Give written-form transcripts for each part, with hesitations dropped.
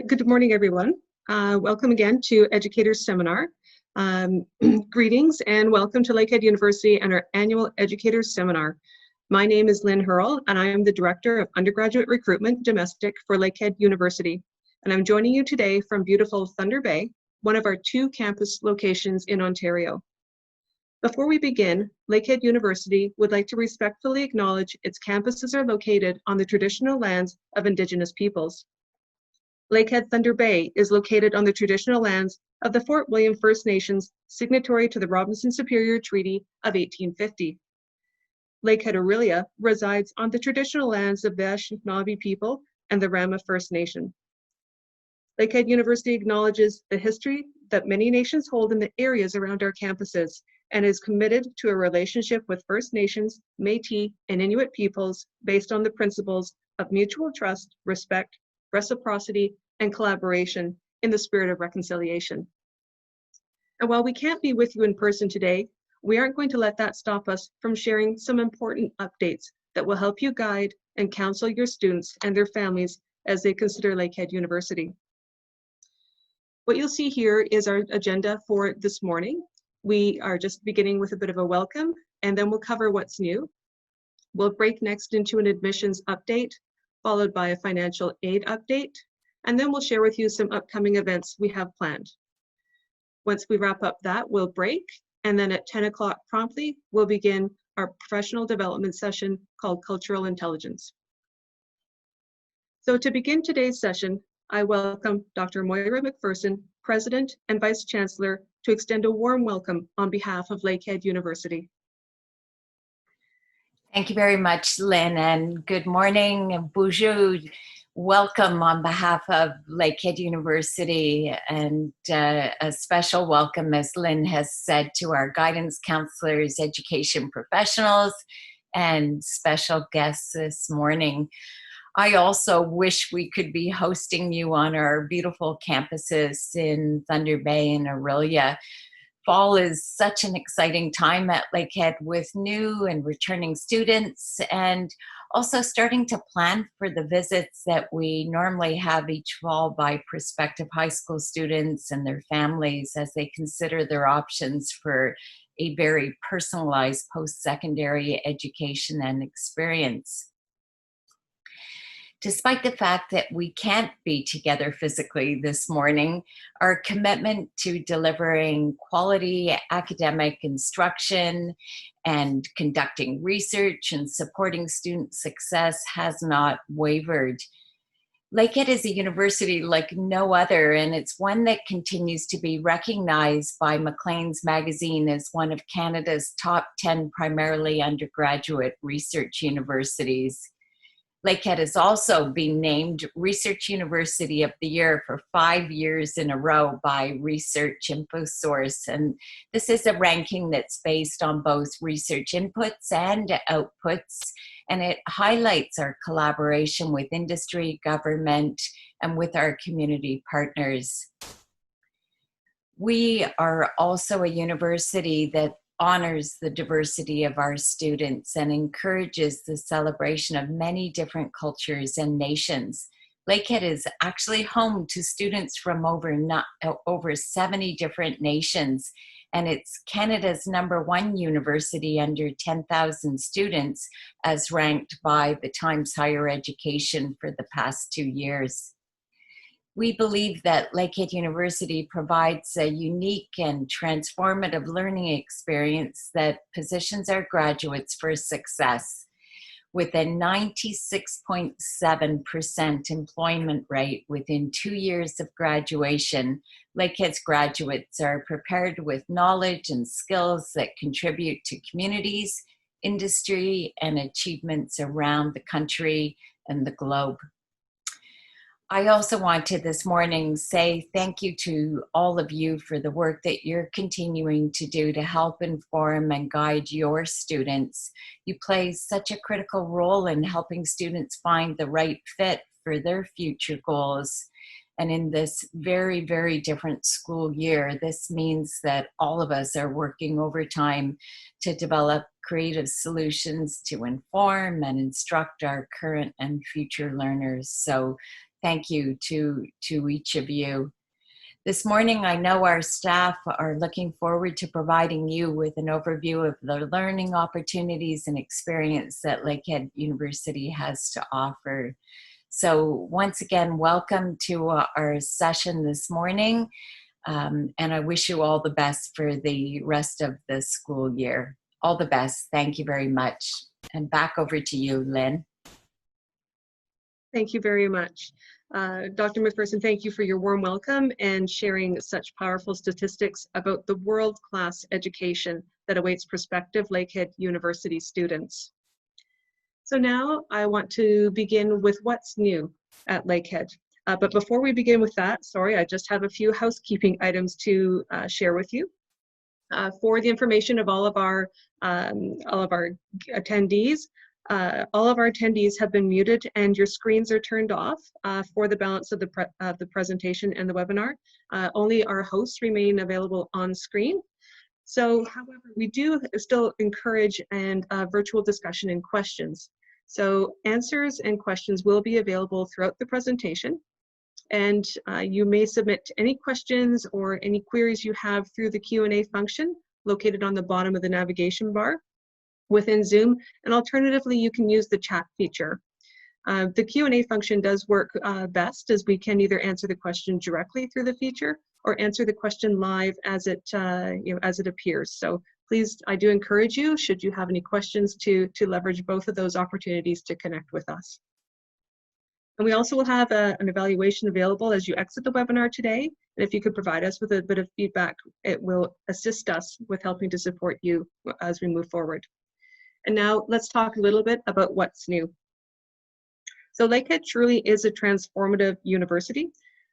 Good morning, everyone. Welcome again to Educator's Seminar. Greetings and welcome to Lakehead University and our annual Educator's Seminar. My name is Lynn Hurl, and I am the Director of Undergraduate Recruitment Domestic for Lakehead University. And I'm joining you today from beautiful Thunder Bay, one of our 2 campus locations in Ontario. Before we begin, Lakehead University would like to respectfully acknowledge its campuses are located on the traditional lands of Indigenous peoples. Lakehead Thunder Bay is located on the traditional lands of the Fort William First Nations, signatory to the Robinson Superior Treaty of 1850. Lakehead Aurelia resides on the traditional lands of the Anishinaabe people and the Rama First Nation. Lakehead University acknowledges the history that many nations hold in the areas around our campuses and is committed to a relationship with First Nations, Métis, and Inuit peoples based on the principles of mutual trust, respect, reciprocity, and collaboration in the spirit of reconciliation. And while we can't be with you in person today, we aren't going to let that stop us from sharing some important updates that will help you guide and counsel your students and their families as they consider Lakehead University. What you'll see here is our agenda for this morning. We are just beginning with a bit of a welcome, and then we'll cover what's new. We'll break next into an admissions update, followed by a financial aid update, and then we'll share with you some upcoming events we have planned. Once we wrap up that, we'll break, and then at 10 o'clock promptly, we'll begin our professional development session called Cultural Intelligence. So to begin today's session, I welcome Dr. Moira McPherson, President and Vice Chancellor, to extend a warm welcome on behalf of Lakehead University. Thank you very much, Lynn, and good morning, bonjour. Welcome on behalf of Lakehead University, and a special welcome, as Lynn has said, to our guidance counselors, education professionals, and special guests this morning. I also wish we could be hosting you on our beautiful campuses in Thunder Bay and Aurelia. Fall is such an exciting time at Lakehead with new and returning students, and also starting to plan for the visits that we normally have each fall by prospective high school students and their families as they consider their options for a very personalized post-secondary education and experience. Despite the fact that we can't be together physically this morning, our commitment to delivering quality academic instruction and conducting research and supporting student success has not wavered. Lakehead is a university like no other, and it's one that continues to be recognized by Maclean's magazine as one of Canada's top 10 primarily undergraduate research universities. Lakehead has also been named Research University of the Year for 5 years in a row by Research InfoSource. And this is a ranking that's based on both research inputs and outputs, and it highlights our collaboration with industry, government, and with our community partners. We are also a university that honors the diversity of our students and encourages the celebration of many different cultures and nations. Lakehead is actually home to students from over 70 different nations, and it's Canada's #1 university under 10,000 students, as ranked by the Times Higher Education for the past 2 years. We believe that Lakehead University provides a unique and transformative learning experience that positions our graduates for success. With a 96.7% employment rate within 2 years of graduation, Lakehead's graduates are prepared with knowledge and skills that contribute to communities, industry, and achievements around the country and the globe. I also want to this morning say thank you to all of you for the work that you're continuing to do to help inform and guide your students. You play such a critical role in helping students find the right fit for their future goals. And in this very, very different school year, this means that all of us are working overtime to develop creative solutions to inform and instruct our current and future learners. So Thank you to each of you. This morning, I know our staff are looking forward to providing you with an overview of the learning opportunities and experience that Lakehead University has to offer. So once again, welcome to our session this morning, and I wish you all the best for the rest of the school year. All the best. Thank you very much. And back over to you, Lynn. Thank you very much. Dr. McPherson, thank you for your warm welcome and sharing such powerful statistics about the world-class education that awaits prospective Lakehead University students. So now I want to begin with what's new at Lakehead. But before we begin with that, sorry, I just have a few housekeeping items to share with you. For the information of all of our attendees, all of our attendees have been muted and your screens are turned off for the balance of the presentation and the webinar. Only our hosts remain available on screen. So, however, we do still encourage virtual discussion and questions. So answers and questions will be available throughout the presentation. And you may submit any questions or any queries you have through the Q&A function located on the bottom of the navigation bar within Zoom, and alternatively, you can use the chat feature. The Q&A function does work best, as we can either answer the question directly through the feature or answer the question live as it appears. So please, I do encourage you, should you have any questions, to leverage both of those opportunities to connect with us. And we also will have an evaluation available as you exit the webinar today. And if you could provide us with a bit of feedback, it will assist us with helping to support you as we move forward. And now let's talk a little bit about what's new. So Lakehead truly is a transformative university.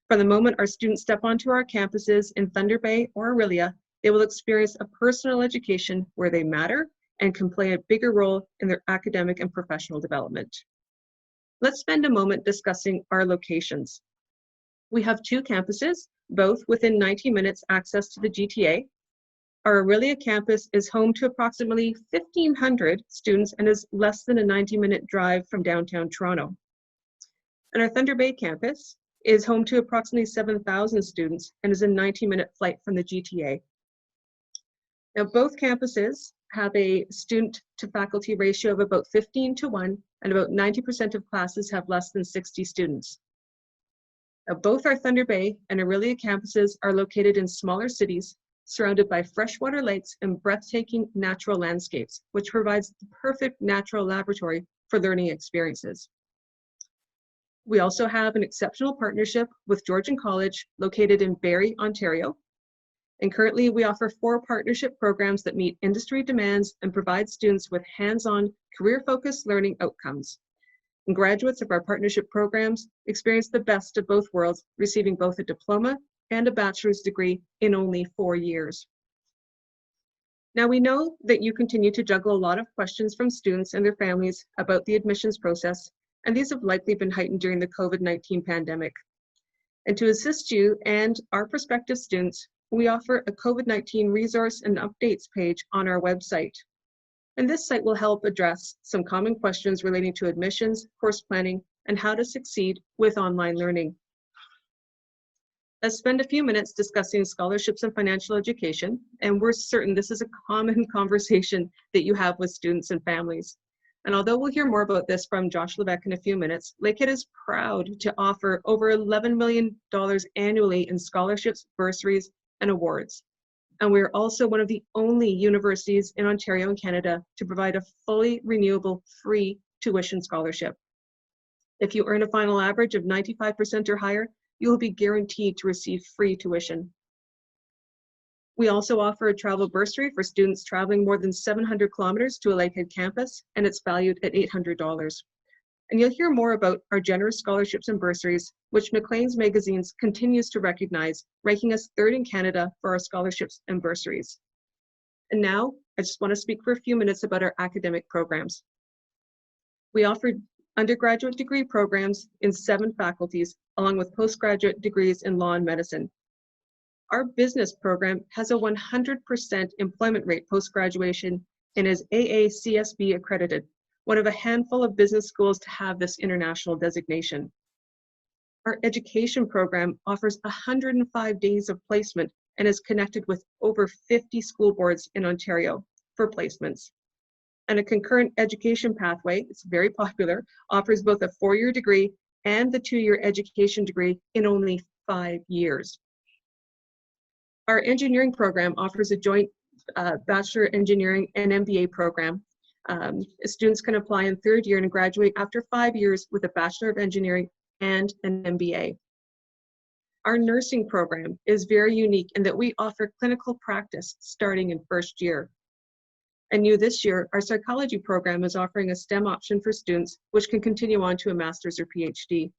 From the moment our students step onto our campuses in Thunder Bay or Orillia, they will experience a personal education where they matter and can play a bigger role in their academic and professional development. Let's spend a moment discussing our locations. We have two campuses, both within 90 minutes access to the GTA. Our Orillia campus is home to approximately 1,500 students and is less than a 90-minute drive from downtown Toronto. And our Thunder Bay campus is home to approximately 7,000 students and is a 90-minute flight from the GTA. Now, both campuses have a student-to-faculty ratio of about 15:1, and about 90% of classes have less than 60 students. Now, both our Thunder Bay and Orillia campuses are located in smaller cities, surrounded by freshwater lakes and breathtaking natural landscapes, which provides the perfect natural laboratory for learning experiences. We also have an exceptional partnership with Georgian College, located in Barrie, Ontario. And currently, we offer 4 partnership programs that meet industry demands and provide students with hands-on, career-focused learning outcomes. And graduates of our partnership programs experience the best of both worlds, receiving both a diploma and a bachelor's degree in only 4 years. Now, we know that you continue to juggle a lot of questions from students and their families about the admissions process, and these have likely been heightened during the COVID-19 pandemic. And to assist you and our prospective students, we offer a COVID-19 resource and updates page on our website. And this site will help address some common questions relating to admissions, course planning, and how to succeed with online learning. Let's spend a few minutes discussing scholarships and financial education, and we're certain this is a common conversation that you have with students and families. And although we'll hear more about this from Josh Levesque in a few minutes, Lakehead is proud to offer over $11 million annually in scholarships, bursaries, and awards. And we're also one of the only universities in Ontario and Canada to provide a fully renewable free tuition scholarship. If you earn a final average of 95% or higher, you will be guaranteed to receive free tuition. We also offer a travel bursary for students traveling more than 700 kilometers to a Lakehead campus, and it's valued at $800. And you'll hear more about our generous scholarships and bursaries, which Maclean's Magazines continues to recognize, ranking us 3rd in Canada for our scholarships and bursaries. And now, I just want to speak for a few minutes about our academic programs. We offer undergraduate degree programs in 7 faculties, along with postgraduate degrees in law and medicine. Our business program has a 100% employment rate post-graduation and is AACSB accredited, one of a handful of business schools to have this international designation. Our education program offers 105 days of placement and is connected with over 50 school boards in Ontario for placements. And a concurrent education pathway, it's very popular, offers both a 4-year degree and the 2-year education degree in only 5 years. Our engineering program offers a joint Bachelor Engineering and MBA program. Students can apply in 3rd year and graduate after 5 years with a Bachelor of Engineering and an MBA. Our nursing program is very unique in that we offer clinical practice starting in 1st year. And new this year, our psychology program is offering a STEM option for students, which can continue on to a master's or PhD.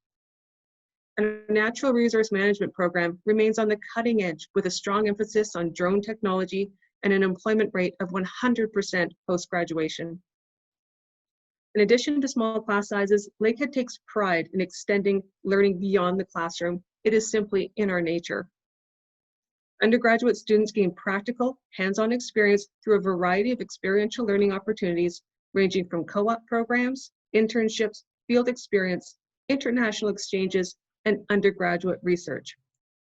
And our natural resource management program remains on the cutting edge with a strong emphasis on drone technology and an employment rate of 100% post-graduation. In addition to small class sizes, Lakehead takes pride in extending learning beyond the classroom. It is simply in our nature. Undergraduate students gain practical, hands-on experience through a variety of experiential learning opportunities, ranging from co-op programs, internships, field experience, international exchanges, and undergraduate research.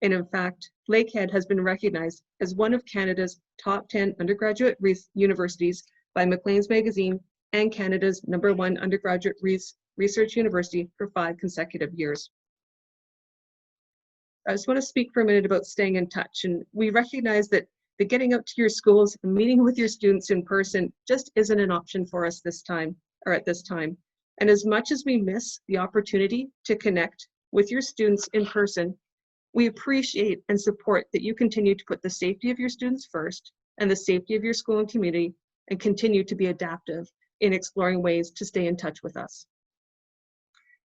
And in fact, Lakehead has been recognized as one of Canada's top 10 undergraduate universities by Maclean's Magazine and Canada's #1 undergraduate research university for 5 consecutive years. I just want to speak for a minute about staying in touch. And we recognize that the getting out to your schools and meeting with your students in person just isn't an option for us this time, or at this time. And as much as we miss the opportunity to connect with your students in person, we appreciate and support that you continue to put the safety of your students first and the safety of your school and community, and continue to be adaptive in exploring ways to stay in touch with us.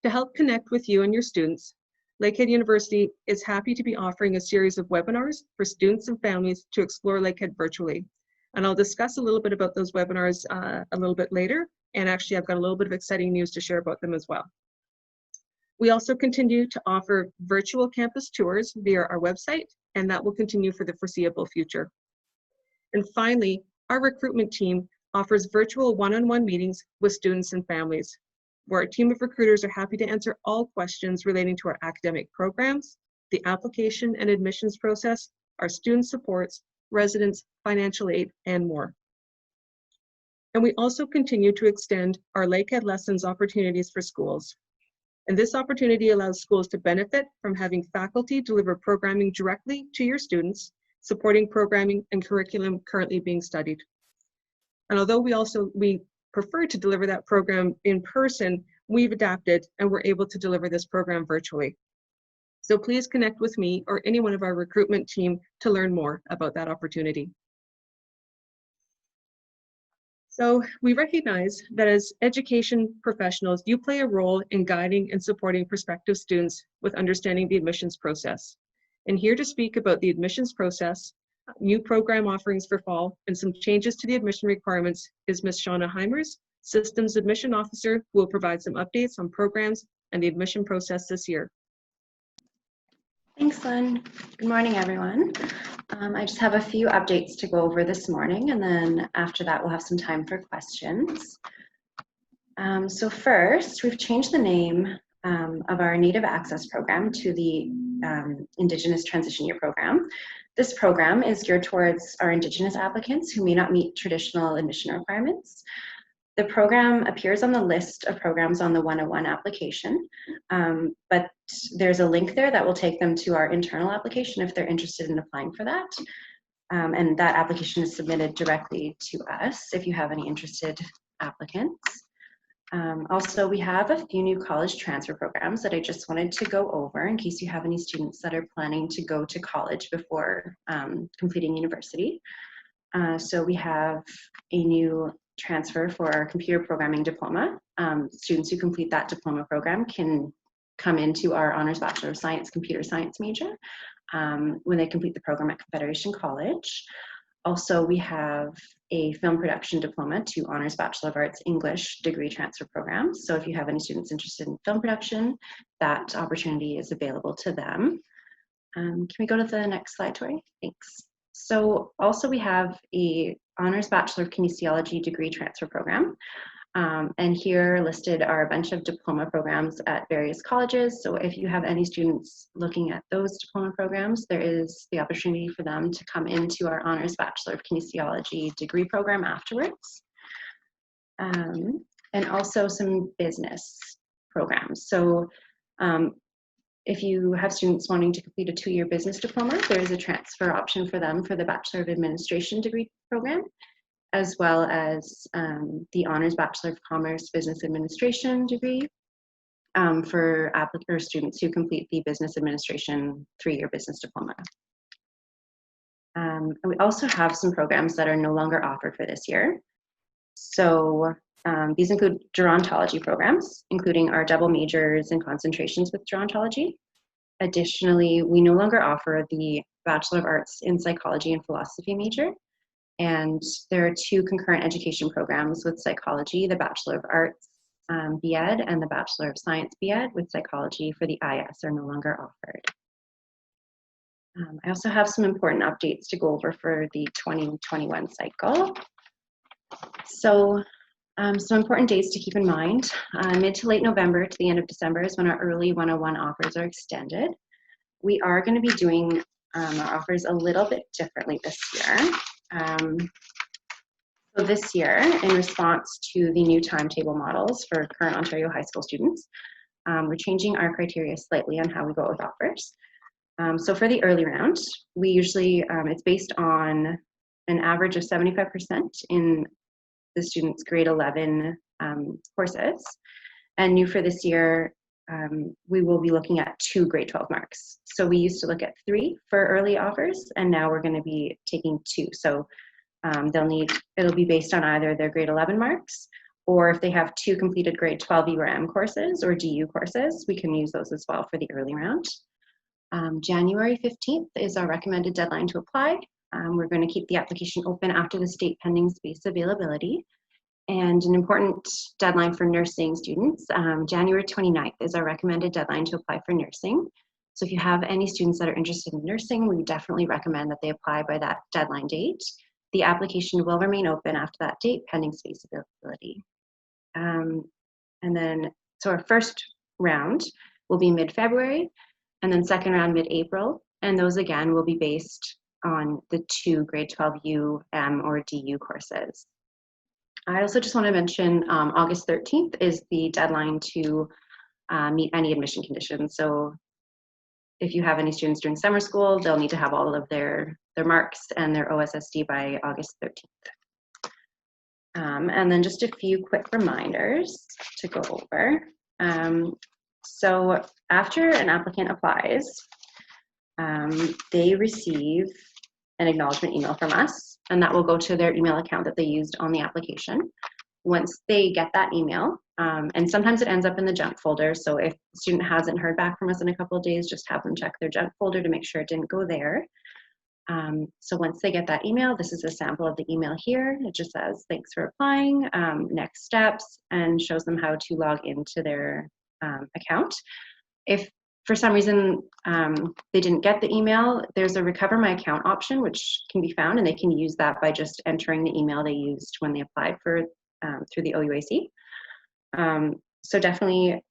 To help connect with you and your students, Lakehead University is happy to be offering a series of webinars for students and families to explore Lakehead virtually. And I'll discuss a little bit about those webinars a little bit later. And actually, I've got a little bit of exciting news to share about them as well. We also continue to offer virtual campus tours via our website, and that will continue for the foreseeable future. And finally, our recruitment team offers virtual one-on-one meetings with students and families, where our team of recruiters are happy to answer all questions relating to our academic programs, the application and admissions process, our student supports, residents, financial aid, and more. And we also continue to extend our Lakehead Lessons opportunities for schools. And this opportunity allows schools to benefit from having faculty deliver programming directly to your students, supporting programming and curriculum currently being studied. And although we prefer to deliver that program in person, we've adapted and we're able to deliver this program virtually. So please connect with me or any one of our recruitment team to learn more about that opportunity. So we recognize that as education professionals, you play a role in guiding and supporting prospective students with understanding the admissions process. And here to speak about the admissions process, new program offerings for fall, and some changes to the admission requirements is Ms. Shauna Heimers, Systems Admission Officer, who will provide some updates on programs and the admission process this year. Thanks, Lynn. Good morning, everyone. I just have a few updates to go over this morning, and then after that, we'll have some time for questions. So first, we've changed the name of our Native Access Program to the Indigenous Transition Year Program. This program is geared towards our Indigenous applicants who may not meet traditional admission requirements. The program appears on the list of programs on the 101 application, but there's a link there that will take them to our internal application if they're interested in applying for that. And that application is submitted directly to us if you have any interested applicants. Also, we have a few new college transfer programs that I just wanted to go over in case you have any students that are planning to go to college before completing university. So we have a new transfer for our computer programming diploma. Students who complete that diploma program can come into our Honors Bachelor of Science Computer Science major when they complete the program at Confederation College. Also, we have a film production diploma to Honors Bachelor of Arts English degree transfer program. So if you have any students interested in film production, that opportunity is available to them. Can we go to the next slide, Tori? Thanks. So also we have a Honors Bachelor of Kinesiology degree transfer program. And here listed are a bunch of diploma programs at various colleges. So if you have any students looking at those diploma programs, there is the opportunity for them to come into our Honors Bachelor of Kinesiology degree program afterwards. And also some business programs. So if you have students wanting to complete a 2-year business diploma, there is a transfer option for them for the Bachelor of Administration degree program, as well as the Honors Bachelor of Commerce Business Administration degree for students who complete the Business Administration 3-year business diploma. And we also have some programs that are no longer offered for this year. So these include gerontology programs, including our double majors and concentrations with gerontology. Additionally, we no longer offer the Bachelor of Arts in Psychology and Philosophy major. And there are 2 concurrent education programs with psychology, the Bachelor of Arts B.Ed and the Bachelor of Science B.Ed with psychology for the IS are no longer offered. I also have some important updates to go over for the 2021 cycle. So some important dates to keep in mind. Mid to late November to the end of December is when our early 101 offers are extended. We are going to be doing our offers a little bit differently this year. So this year, in response to the new timetable models for current Ontario high school students, we're changing our criteria slightly on how we go with offers. So for the early round, we usually, it's based on an average of 75% in the students' grade 11 courses. And new for this year, we will be looking at 2 grade 12 marks. So we used to look at 3 for early offers, and now we're going to be taking 2. So it'll be based on either their grade 11 marks, or if they have 2 completed grade 12 URM courses or DU courses, we can use those as well for the early round. January 15th is our recommended deadline to apply. We're going to keep the application open after the state pending space availability. And an important deadline for nursing students, January 29th is our recommended deadline to apply for nursing. So if you have any students that are interested in nursing, we definitely recommend that they apply by that deadline date. The application will remain open after that date pending space availability. And then, so our first round will be mid-February, and then second round mid-April. And those again will be based on the 2 grade 12 UM or DU courses. I also just want to mention August 13th is the deadline to meet any admission conditions. So if you have any students during summer school, they'll need to have all of their marks and their OSSD by August 13th. And then just a few quick reminders to go over. So after an applicant applies, they receive an acknowledgement email from us, and that will go to their email account that they used on the application. Once they get that email, and sometimes it ends up in the junk folder, so if the student hasn't heard back from us in a couple of days, just have them check their junk folder to make sure it didn't go there. So once they get that email, this is a sample of the email here. It just says, thanks for applying, next steps, and shows them how to log into their account. If for some reason they didn't get the email, there's a recover my account option, which can be found, and they can use that by just entering the email they used when they applied for through the OUAC. So definitely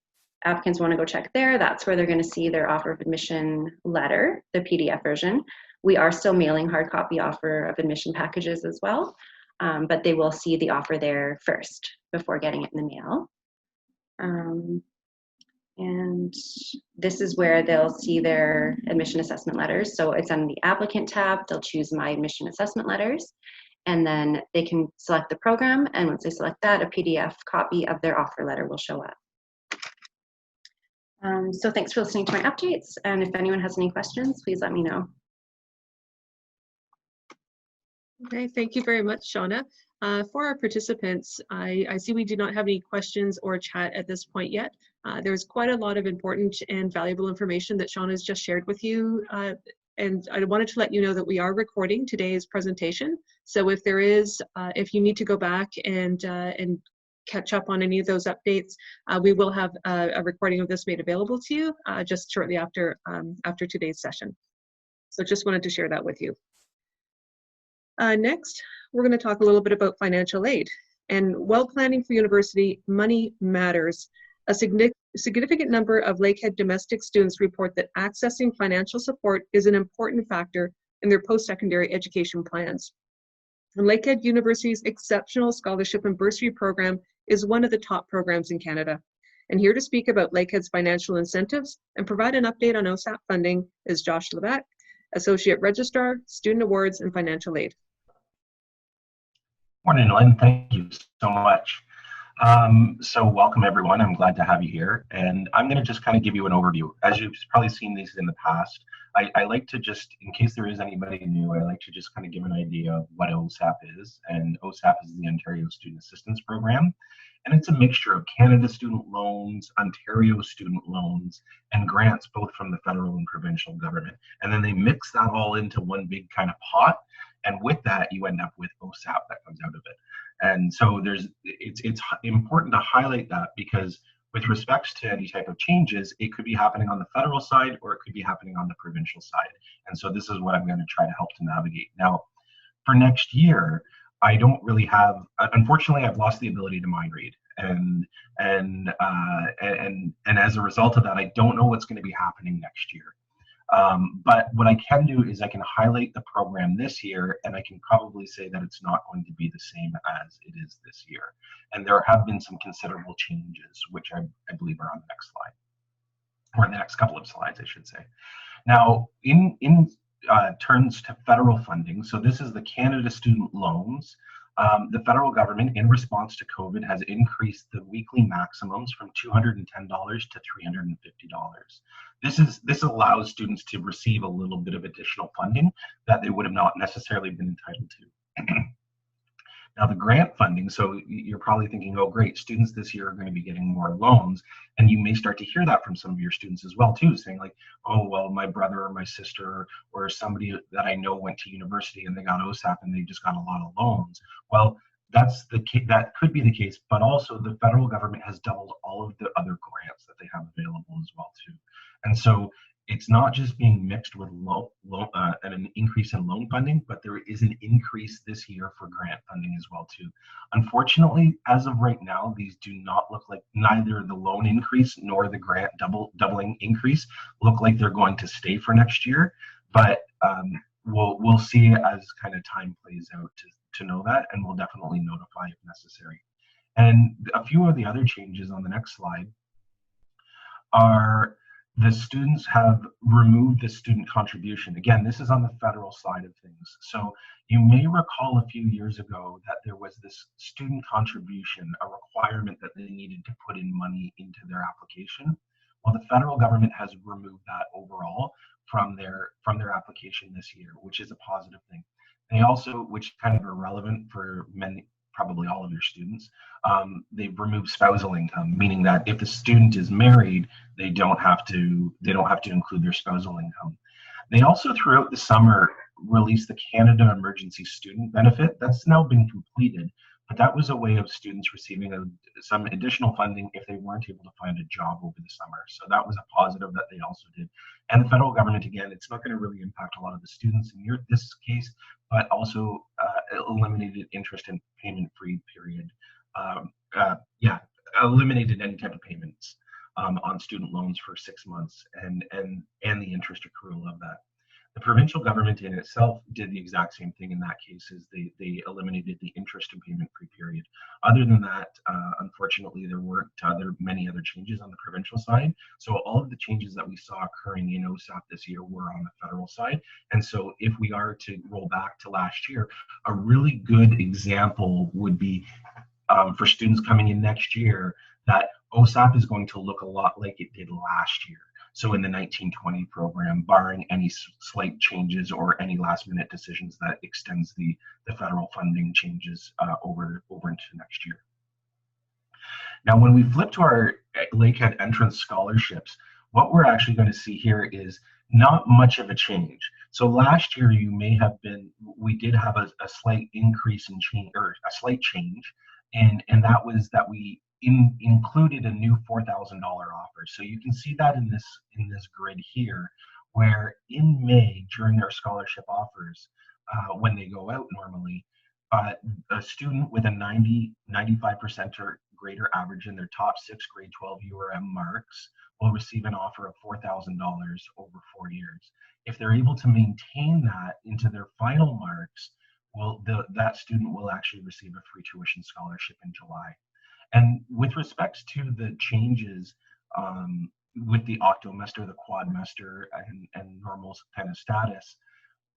applicants want to go check there. That's where they're going to see their offer of admission letter, the PDF version. We are still mailing hard copy offer of admission packages as well, but they will see the offer there first before getting it in the mail. And this is where they'll see their admission assessment letters. So it's on the applicant tab. They'll choose my admission assessment letters, and then they can select the program. And once they select that, a PDF copy of their offer letter will show up. So thanks for listening to my updates. And if anyone has any questions, please let me know. Okay, thank you very much, Shauna. For our participants, I see we do not have any questions or chat at this point yet. There's quite a lot of important and valuable information that Shauna has just shared with you. And I wanted to let you know that we are recording today's presentation. So if there is, if you need to go back and catch up on any of those updates, we will have a recording of this made available to you just shortly after today's session. So just wanted to share that with you. Next, we're going to talk a little bit about financial aid. And while planning for university, money matters. A significant number of Lakehead domestic students report that accessing financial support is an important factor in their post-secondary education plans. And Lakehead University's exceptional scholarship and bursary program is one of the top programs in Canada. And here to speak about Lakehead's financial incentives and provide an update on OSAP funding is Josh Lebec, Associate Registrar, Student Awards and Financial Aid. Morning, Lynn. Thank you so much. So welcome, everyone. I'm glad to have you here. And I'm going to just kind of give you an overview. As you've probably seen these in the past, I like to just, in case there is anybody new, I like to just kind of give an idea of what OSAP is. And OSAP is the Ontario Student Assistance Program. And it's a mixture of Canada student loans, Ontario student loans, and grants both from the federal and provincial government. And then they mix that all into one big kind of pot. And with that, you end up with OSAP that comes out of it. And so it's important to highlight that, because with respects to any type of changes, it could be happening on the federal side or it could be happening on the provincial side. And so this is what I'm going to try to help to navigate. Now, for next year, I don't really have, unfortunately, I've lost the ability to mind read. And as a result of that, I don't know what's going to be happening next year. But what I can do is I can highlight the program this year, and I can probably say that it's not going to be the same as it is this year. And there have been some considerable changes, which I believe are on the next slide, or the next couple of slides, I should say. Now, in terms to federal funding, so this is the Canada student loans. The federal government, in response to COVID, has increased the weekly maximums from $210 to $350. This allows students to receive a little bit of additional funding that they would have not necessarily been entitled to. Now, the grant funding, so you're probably thinking, oh, great, students this year are going to be getting more loans. And you may start to hear that from some of your students as well, too, saying like, oh, well, my brother or my sister or somebody that I know went to university and they got OSAP and they just got a lot of loans. Well, that could be the case, but also the federal government has doubled all of the other grants that they have available as well, too. And so it's not just being mixed with an increase in loan funding, but there is an increase this year for grant funding as well too. Unfortunately, as of right now, these do not look like, neither the loan increase nor the grant doubling increase look like they're going to stay for next year. But we'll see as kind of time plays out to know that, and we'll definitely notify if necessary. And a few of the other changes on the next slide are the students have removed the student contribution. Again, this is on the federal side of things. So you may recall a few years ago that there was this student contribution, a requirement that they needed to put in money into their application. Well, the federal government has removed that overall from their application this year, which is a positive thing. They also, which is kind of irrelevant for many, probably all of your students, they've removed spousal income, meaning that if the student is married, they don't have to include their spousal income. They also, throughout the summer, released the Canada Emergency Student Benefit. That's now been completed, but that was a way of students receiving some additional funding if they weren't able to find a job over the summer. So that was a positive that they also did. And the federal government, again, it's not going to really impact a lot of the students in this case, but also eliminated interest and payment-free period. Eliminated any type of payments on student loans for 6 months and the interest accrual of that. The provincial government in itself did the exact same thing in that case, is they eliminated the interest and payment-free period. Other than that, unfortunately, there weren't many other changes on the provincial side. So all of the changes that we saw occurring in OSAP this year were on the federal side. And so if we are to roll back to last year, a really good example would be for students coming in next year, that OSAP is going to look a lot like it did last year. So in the 1920 program, barring any slight changes or any last minute decisions that extends the federal funding changes over into next year. Now, when we flip to our Lakehead entrance scholarships, what we're actually going to see here is not much of a change. So last year, we did have a slight increase in change, or a slight change, and that was that we included a new $4,000 offer. So you can see that in this grid here, where in May, during their scholarship offers, when they go out normally, a student with a 95% or greater average in their top 6 grade 12 URM marks will receive an offer of $4,000 over 4 years. If they're able to maintain that into their final marks, that student will actually receive a free tuition scholarship in July. And with respect to the changes with the octomester, the quadmester, and normal kind of status,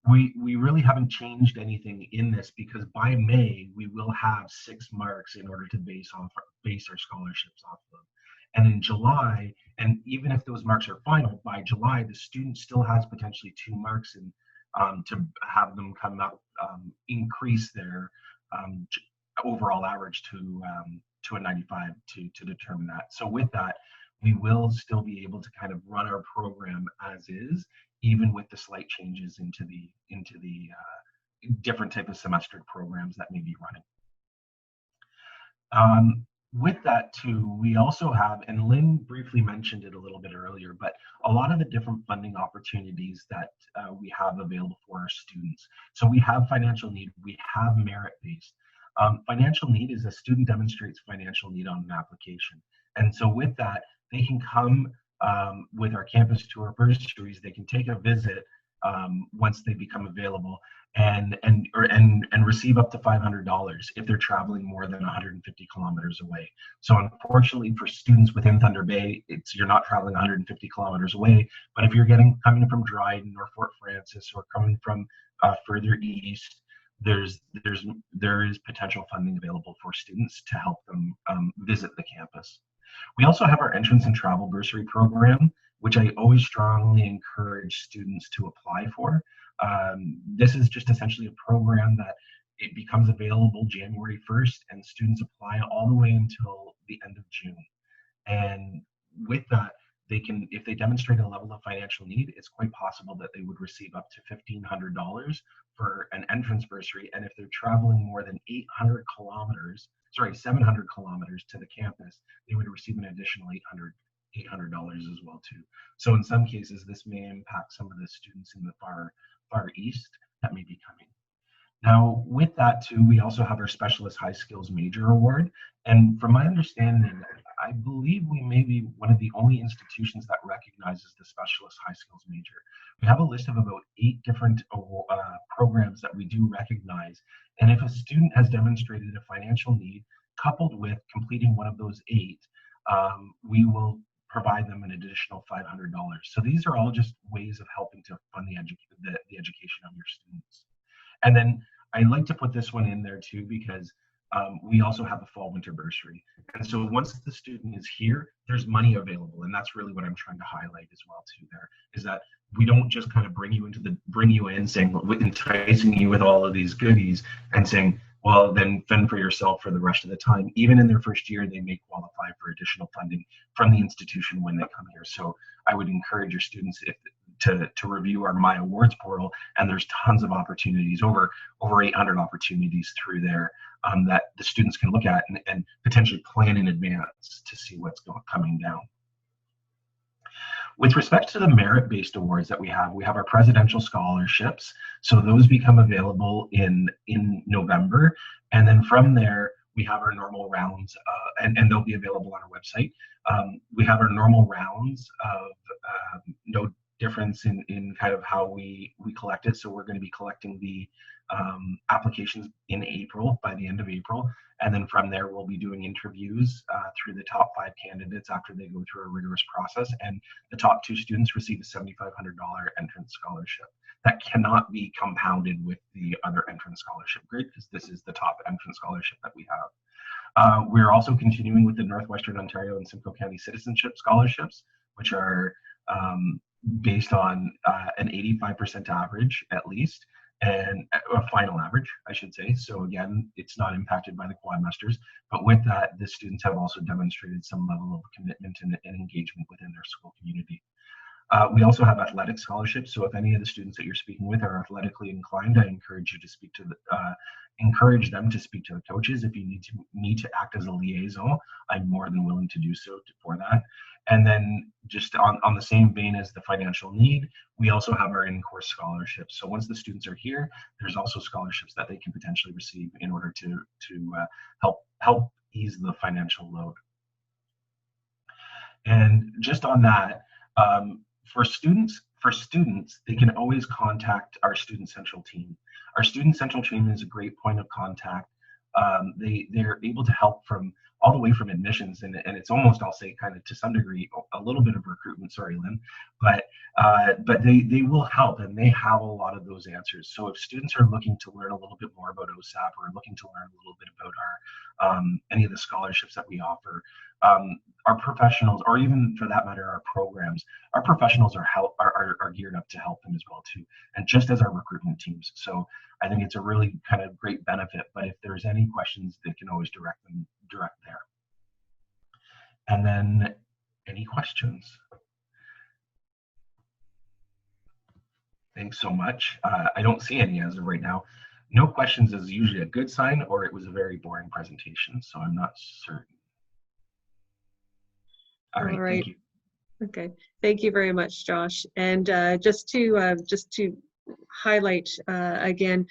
we really haven't changed anything in this, because by May we will have 6 marks in order to base our scholarships off of. And in July, and even if those marks are final, by July the student still has potentially 2 marks in to have them come up, increase their overall average to a 95 to determine that. So with that, we will still be able to kind of run our program as is, even with the slight changes into the different type of semester programs that may be running. With that too, we also have, and Lynn briefly mentioned it a little bit earlier, but a lot of the different funding opportunities that we have available for our students. So we have financial need, we have merit-based. Financial need is a student demonstrates financial need on an application. And so with that, they can come with our campus tour bursaries, they can take a visit once they become available, and receive up to $500 if they're traveling more than 150 kilometers away. So unfortunately for students within Thunder Bay, you're not traveling 150 kilometers away, but if you're coming from Dryden or Fort Francis, or coming from further east, there is potential funding available for students to help them visit the campus. We also have our entrance and travel bursary program, which I always strongly encourage students to apply for. This is just essentially a program that it becomes available January 1st, and students apply all the way until the end of June. And with that, they can, if they demonstrate a level of financial need, it's quite possible that they would receive up to $1,500 for an entrance bursary. And if they're traveling more than 700 kilometers to the campus, they would receive an additional $800 as well too. So in some cases, this may impact some of the students in the far east that may be coming. Now, with that too, we also have our Specialist High Skills Major Award. And from my understanding, I believe we may be one of the only institutions that recognizes the Specialist High Skills Major. We have a list of about 8 different programs that we do recognize. And if a student has demonstrated a financial need, coupled with completing one of those 8, we will provide them an additional $500. So these are all just ways of helping to fund the education of your students. And then I like to put this one in there too, because we also have a fall winter bursary. And so once the student is here, there's money available. And that's really what I'm trying to highlight as well too there, is that we don't just kind of bring you in saying, enticing you with all of these goodies and saying, well, then fend for yourself for the rest of the time. Even in their first year, they may qualify for additional funding from the institution when they come here. So I would encourage your students to review our My Awards portal, and there's tons of opportunities, over 800 opportunities through there that the students can look at and potentially plan in advance to see what's coming down. With respect to the merit-based awards that we have our presidential scholarships. So those become available in November. And then from there, we have our normal rounds, and they'll be available on our website. We have our normal rounds of no difference in kind of how we collect it. So we're going to be collecting the applications in April, by the end of April. And then from there, we'll be doing interviews through the top 5 candidates after they go through a rigorous process. And the top 2 students receive a $7,500 entrance scholarship. That cannot be compounded with the other entrance scholarship grade, because this is the top entrance scholarship that we have. We're also continuing with the Northwestern Ontario and Simcoe County Citizenship Scholarships, which are based on an 85% average at least, and a final average, I should say. So again, it's not impacted by the quadmesters, but with that, the students have also demonstrated some level of commitment and engagement within their school community. We also have athletic scholarships. So if any of the students that you're speaking with are athletically inclined, I encourage you to speak to encourage them to speak to the coaches. If you need me to act as a liaison, I'm more than willing to do so for that. And then just on the same vein as the financial need, we also have our in-course scholarships. So once the students are here, there's also scholarships that they can potentially receive in order to help ease the financial load. And just on that, for students, they can always contact our Student Central team. Our Student Central team is a great point of contact. They're able to help from all the way from admissions, and it's almost, I'll say, kind of to some degree, a little bit of recruitment. Sorry, Lynn, but they will help, and they have a lot of those answers. So if students are looking to learn a little bit more about OSAP, or looking to learn a little bit about our any of the scholarships that we offer, our professionals, or even for that matter, our programs, our professionals are geared up to help them as well too, and just as our recruitment teams. So I think it's a really kind of great benefit. But if there's any questions, they can always direct there. And then any questions? Thanks so much. I don't see any as of right now. No questions is usually a good sign, or it was a very boring presentation, so I'm not certain. All right. Thank you. Okay, thank you very much, Josh. And just to highlight again,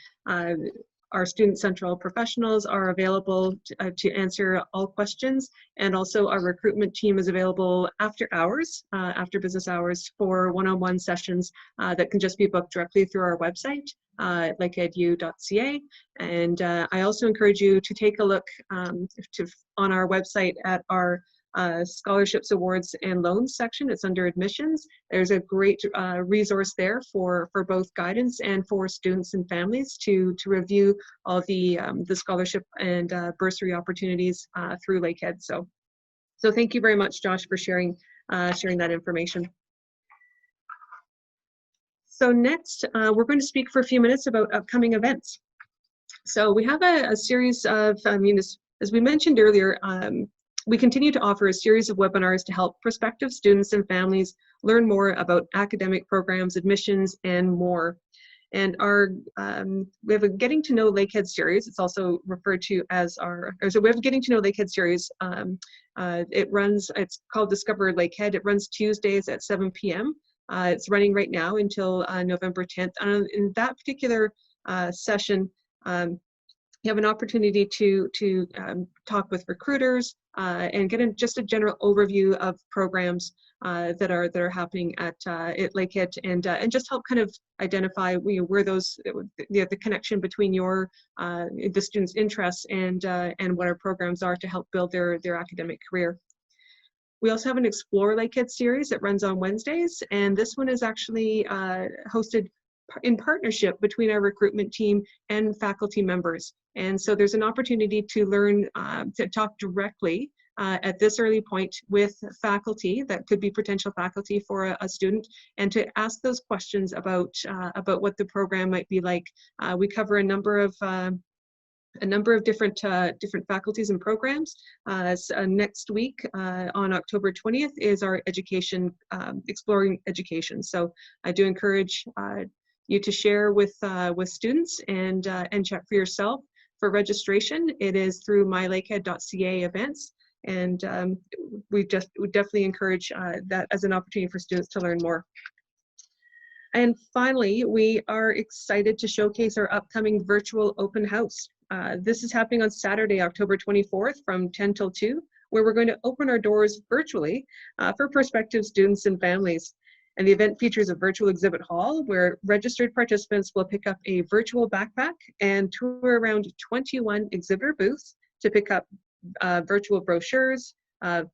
our Student Central professionals are available to answer all questions, and also our recruitment team is available after hours, after business hours, for one-on-one sessions that can just be booked directly through our website, lakeedu.ca. And I also encourage you to take a look on our website at our scholarships, awards, and loans section. It's under admissions. There's a great resource there for both guidance and for students and families to review all the scholarship and bursary opportunities through Lakehead. So thank you very much, Josh, for sharing that information. So next, we're going to speak for a few minutes about upcoming events. So we have a series of, as we mentioned earlier, we continue to offer a series of webinars to help prospective students and families learn more about academic programs, admissions, and more. And we have a Getting to Know Lakehead series. It's also referred to as so we have a Getting to Know Lakehead series. It's called Discover Lakehead. It runs Tuesdays at 7 p.m. It's running right now until November 10th. And in that particular session, you have an opportunity to talk with recruiters and get just a general overview of programs that are happening at Lakehead, and just help kind of identify where the connection between the students' interests and what our programs are to help build their academic career. We also have an Explore Lakehead series that runs on Wednesdays, and this one is actually hosted in partnership between our recruitment team and faculty members. And so there's an opportunity to learn, to talk directly at this early point with faculty that could be potential faculty for a student, and to ask those questions about what the program might be like. We cover a number of different faculties and programs. Next week on October 20th is our education, Exploring Education. So I do encourage you to share with students and check for yourself. For registration, it is through mylakehead.ca events, and we definitely encourage that as an opportunity for students to learn more. And finally, we are excited to showcase our upcoming virtual open house. This is happening on Saturday, October 24th from 10 till 2, where we're going to open our doors virtually for prospective students and families. And the event features a virtual exhibit hall where registered participants will pick up a virtual backpack and tour around 21 exhibitor booths to pick up virtual brochures,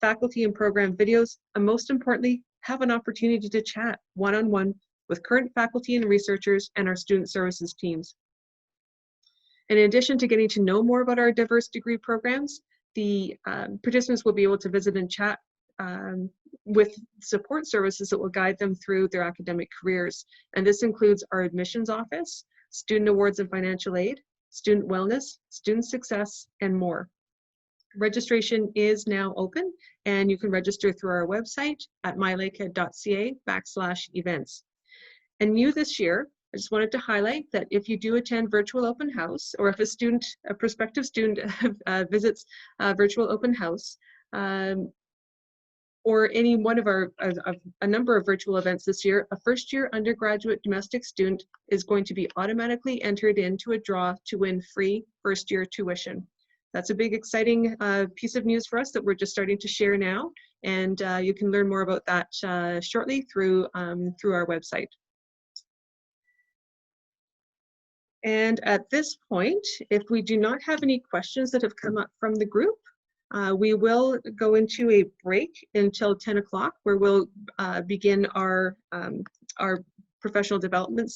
faculty and program videos, and most importantly, have an opportunity to chat one-on-one with current faculty and researchers and our student services teams. And in addition to getting to know more about our diverse degree programs, the participants will be able to visit and chat with support services that will guide them through their academic careers. And this includes our admissions office, student awards and financial aid, student wellness, student success, and more. Registration is now open, and you can register through our website at mylakehead.ca/events. And new this year, I just wanted to highlight that if you do attend virtual open house, or if a prospective student visits a virtual open house, or any one of a number of virtual events this year, a first-year undergraduate domestic student is going to be automatically entered into a draw to win free first-year tuition. That's a big, exciting piece of news for us that we're just starting to share now, and you can learn more about that shortly through our website. And at this point, if we do not have any questions that have come up from the group, we will go into a break until 10 o'clock, where we'll begin our professional development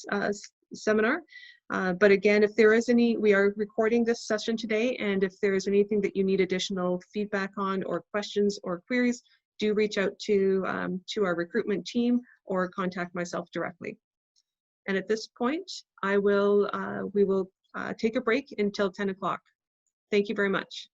seminar. But again, if there is any, we are recording this session today, and if there is anything that you need additional feedback on, or questions or queries, do reach out to our recruitment team or contact myself directly. And at this point, we will take a break until 10 o'clock. Thank you very much.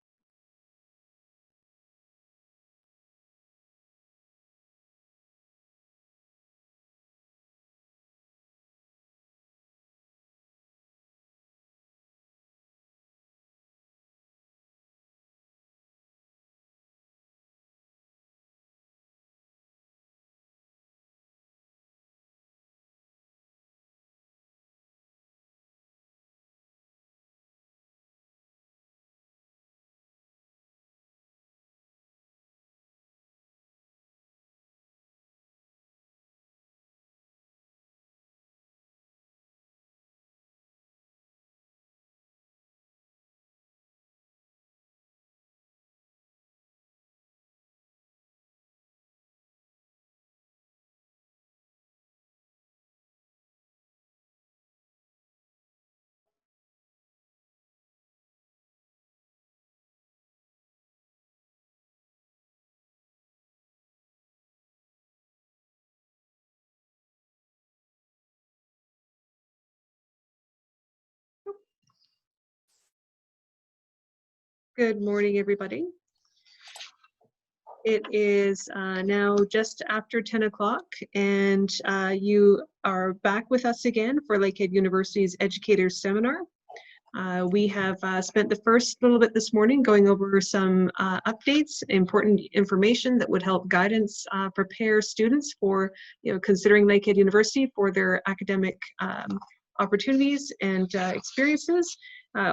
Good morning, everybody. It is now just after 10 o'clock, and you are back with us again for Lakehead University's Educator Seminar. We have spent the first little bit this morning going over some updates, important information that would help guidance prepare students for, considering Lakehead University for their academic opportunities and experiences.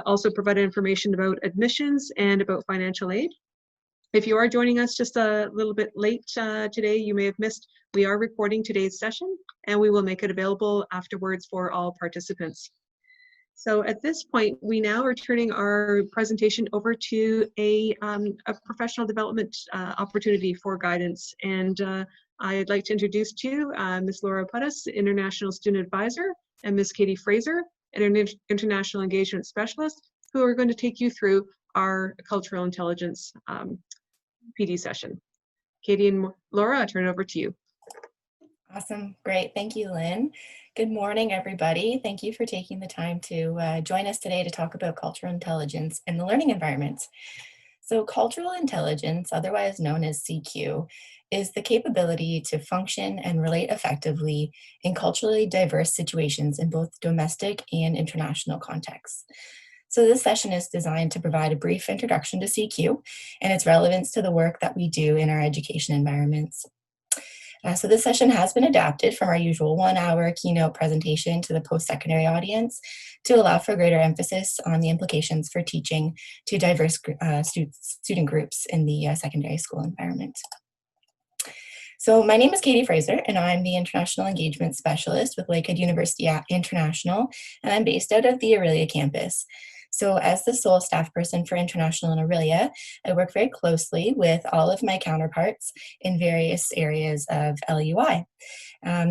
Also provided information about admissions and about financial aid. If you are joining us just a little bit late today, you may have missed, we are recording today's session, and we will make it available afterwards for all participants. So at this point, we now are turning our presentation over to a professional development opportunity for guidance. And I'd like to introduce to you Ms. Laura Puttis, International Student Advisor, and Ms. Katie Fraser, an International Engagement Specialist, who are going to take you through our Cultural Intelligence PD session. Katie and Laura, I'll turn it over to you. Awesome. Great. Thank you, Lynn. Good morning, everybody. Thank you for taking the time to join us today to talk about cultural intelligence in the learning environment. So cultural intelligence, otherwise known as CQ, is the capability to function and relate effectively in culturally diverse situations in both domestic and international contexts. So this session is designed to provide a brief introduction to CQ and its relevance to the work that we do in our education environments. So this session has been adapted from our usual 1-hour keynote presentation to the post-secondary audience to allow for greater emphasis on the implications for teaching to diverse student groups in the secondary school environment. So my name is Katie Fraser, and I'm the International Engagement Specialist with Lakehead University International, and I'm based out of the Aurelia campus. So as the sole staff person for International in Aurelia, I work very closely with all of my counterparts in various areas of LUI.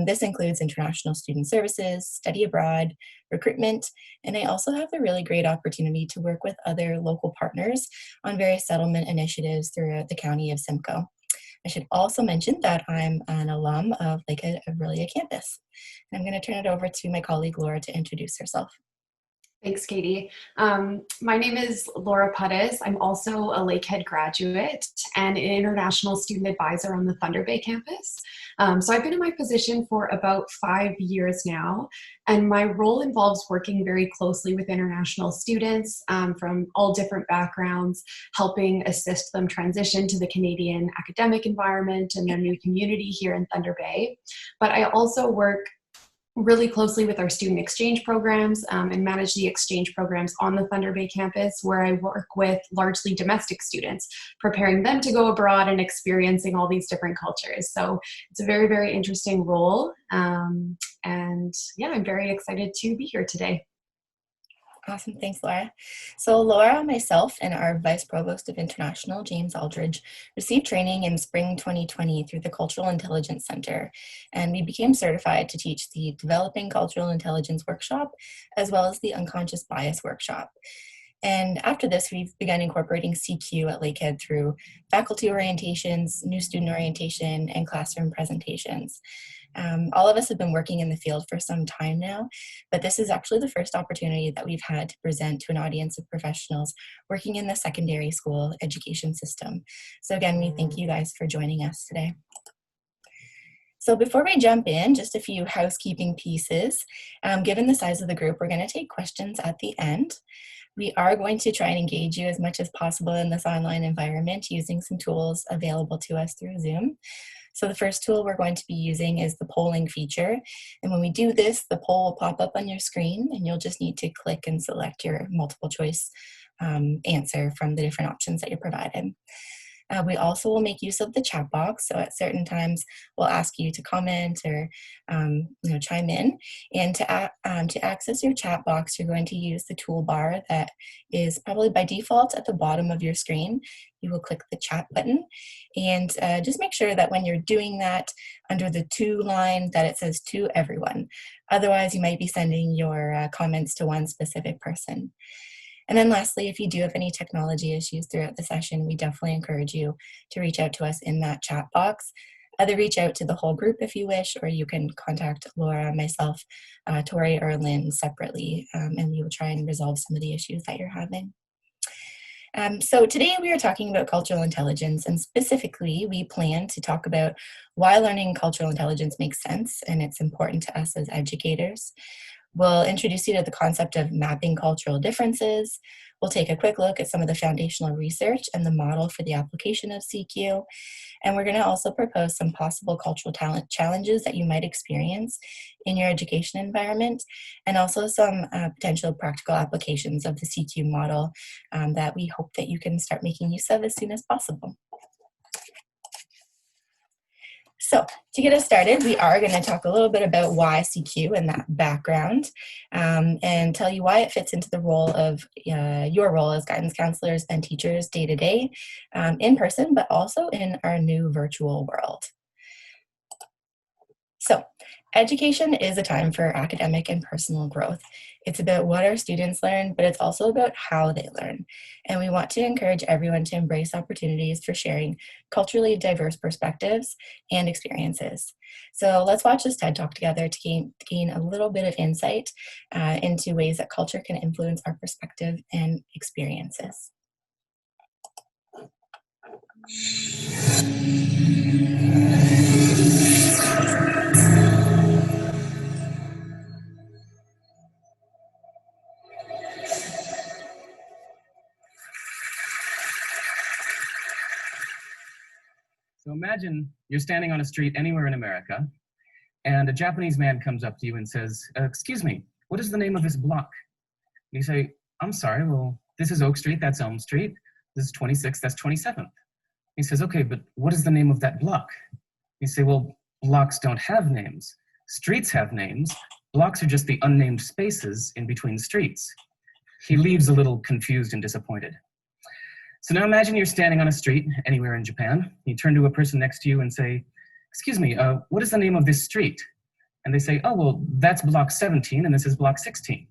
This includes international student services, study abroad, recruitment, and I also have the really great opportunity to work with other local partners on various settlement initiatives throughout the county of Simcoe. I should also mention that I'm an alum of Lakehead Aurelia campus. And I'm going to turn it over to my colleague Laura to introduce herself. Thanks, Katie. My name is Laura Puttis. I'm also a Lakehead graduate and an international student advisor on the Thunder Bay campus. So I've been in my position for about 5 years now, and my role involves working very closely with international students from all different backgrounds, helping assist them transition to the Canadian academic environment and their new community here in Thunder Bay. But I also work really closely with our student exchange programs and manage the exchange programs on the Thunder Bay campus, where I work with largely domestic students, preparing them to go abroad and experiencing all these different cultures. So it's a very, very interesting role. And yeah, I'm very excited to be here today. Awesome, thanks, Laura. So Laura, myself, and our Vice Provost of International, James Aldridge, received training in spring 2020 through the Cultural Intelligence Center, and we became certified to teach the Developing Cultural Intelligence Workshop, as well as the Unconscious Bias Workshop. And after this, we've begun incorporating CQ at Lakehead through faculty orientations, new student orientation, and classroom presentations. All of us have been working in the field for some time now, but this is actually the first opportunity that we've had to present to an audience of professionals working in the secondary school education system. So again, we thank you guys for joining us today. So before we jump in, just a few housekeeping pieces. Given the size of the group, we're going to take questions at the end. We are going to try and engage you as much as possible in this online environment using some tools available to us through Zoom. So the first tool we're going to be using is the polling feature. And when we do this, the poll will pop up on your screen and you'll just need to click and select your multiple choice answer from the different options that you're provided. We also will make use of the chat box. So at certain times, we'll ask you to comment or chime in. And to access your chat box, you're going to use the toolbar that is probably by default at the bottom of your screen. You will click the chat button, and just make sure that when you're doing that, under the to line, that it says to everyone. Otherwise, you might be sending your comments to one specific person. And then lastly, if you do have any technology issues throughout the session, we definitely encourage you to reach out to us in that chat box. Either reach out to the whole group if you wish, or you can contact Laura, myself, Tori, or Lynn separately, and we will try and resolve some of the issues that you're having. So today we are talking about cultural intelligence, and specifically we plan to talk about why learning cultural intelligence makes sense and it's important to us as educators. We'll introduce you to the concept of mapping cultural differences. We'll take a quick look at some of the foundational research and the model for the application of CQ. And we're going to also propose some possible cultural talent challenges that you might experience in your education environment, and also some potential practical applications of the CQ model that we hope that you can start making use of as soon as possible. So to get us started, we are going to talk a little bit about why CQ and that background, and tell you why it fits into the role of your role as guidance counselors and teachers day to day, in person, but also in our new virtual world. So education is a time for academic and personal growth. It's about what our students learn, but it's also about how they learn. And we want to encourage everyone to embrace opportunities for sharing culturally diverse perspectives and experiences. So let's watch this TED Talk together to gain a little bit of insight into ways that culture can influence our perspective and experiences. So imagine you're standing on a street anywhere in America, and a Japanese man comes up to you and says, excuse me, what is the name of this block? And you say, I'm sorry, well, this is Oak Street, that's Elm Street. This is 26th, that's 27th. He says, okay, but what is the name of that block? You say, well, blocks don't have names. Streets have names. Blocks are just the unnamed spaces in between streets. He leaves a little confused and disappointed. So now imagine you're standing on a street anywhere in Japan. You turn to a person next to you and say, excuse me, what is the name of this street? And they say, oh, well, that's block 17 and this is block 16.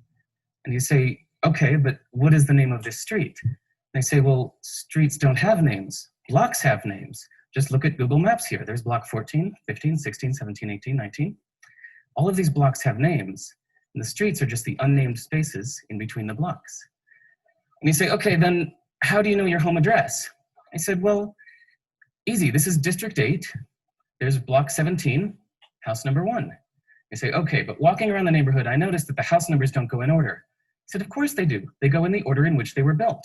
And you say, okay, but what is the name of this street? And they say, well, streets don't have names. Blocks have names. Just look at Google Maps here. There's block 14, 15, 16, 17, 18, 19. All of these blocks have names. And the streets are just the unnamed spaces in between the blocks. And you say, okay, then how do you know your home address? I said, well, easy. This is District 8. There's block 17, house number 1. You say, okay, but walking around the neighborhood, I noticed that the house numbers don't go in order. I said, of course they do. They go in the order in which they were built.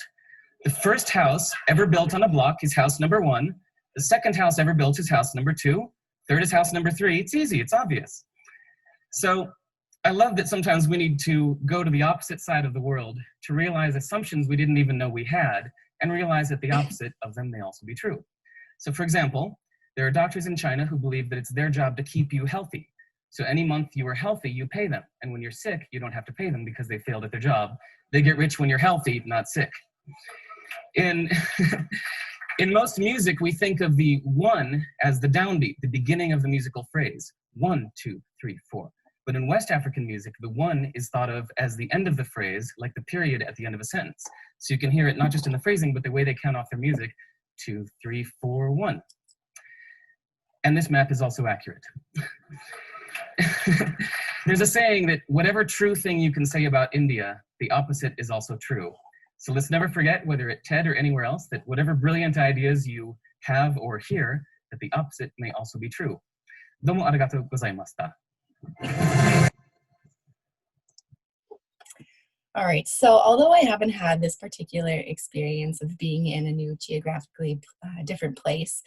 The first house ever built on a block is house number 1. The second house ever built is house number 2. Third is house number 3. It's easy, it's obvious. So I love that sometimes we need to go to the opposite side of the world to realize assumptions we didn't even know we had, and realize that the opposite of them may also be true. So for example, there are doctors in China who believe that it's their job to keep you healthy. So any month you are healthy, you pay them. And when you're sick, you don't have to pay them because they failed at their job. They get rich when you're healthy, not sick. In most music, we think of the 1 as the downbeat, the beginning of the musical phrase. 1, 2, 3, 4. But in West African music, the 1 is thought of as the end of the phrase, like the period at the end of a sentence. So you can hear it not just in the phrasing, but the way they count off their music. 2, 3, 4, 1. And this map is also accurate. There's a saying that whatever true thing you can say about India, the opposite is also true. So let's never forget, whether at TED or anywhere else, that whatever brilliant ideas you have or hear, that the opposite may also be true. Domo arigatou gozaimashita. All right, so although I haven't had this particular experience of being in a new geographically different place,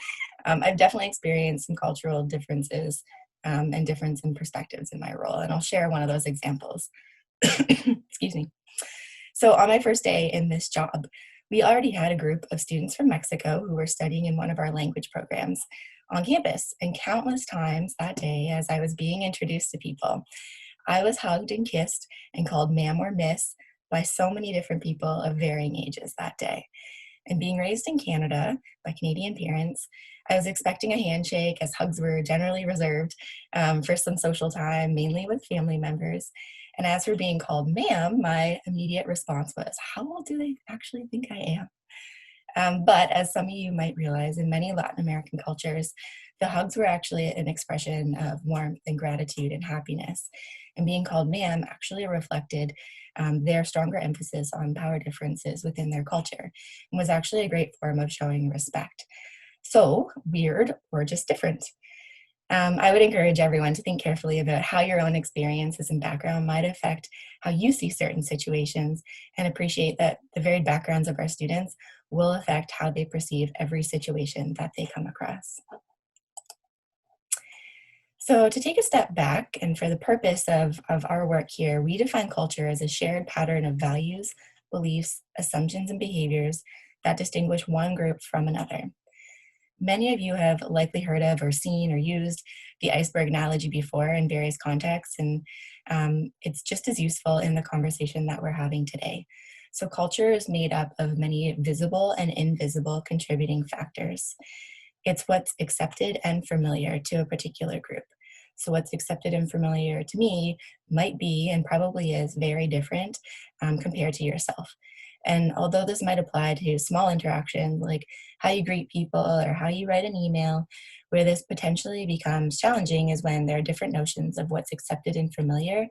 I've definitely experienced some cultural differences and difference in perspectives in my role, and I'll share one of those examples. Excuse me. So on my first day in this job, we already had a group of students from Mexico who were studying in one of our language programs on campus, and countless times that day as I was being introduced to people, I was hugged and kissed and called ma'am or miss by so many different people of varying ages that day. And being raised in Canada by Canadian parents, I was expecting a handshake, as hugs were generally reserved for some social time, mainly with family members. And as for being called ma'am, my immediate response was, how old do they actually think I am? But as some of you might realize, in many Latin American cultures, the hugs were actually an expression of warmth and gratitude and happiness. And being called ma'am actually reflected their stronger emphasis on power differences within their culture, and was actually a great form of showing respect. So, weird or just different? I would encourage everyone to think carefully about how your own experiences and background might affect how you see certain situations, and appreciate that the varied backgrounds of our students will affect how they perceive every situation that they come across. So to take a step back, and for the purpose of our work here, we define culture as a shared pattern of values, beliefs, assumptions, and behaviors that distinguish one group from another. Many of you have likely heard of or seen or used the iceberg analogy before in various contexts, and it's just as useful in the conversation that we're having today. So culture is made up of many visible and invisible contributing factors. It's what's accepted and familiar to a particular group. So what's accepted and familiar to me might be, and probably is, very different compared to yourself. And although this might apply to small interactions like how you greet people or how you write an email, where this potentially becomes challenging is when there are different notions of what's accepted and familiar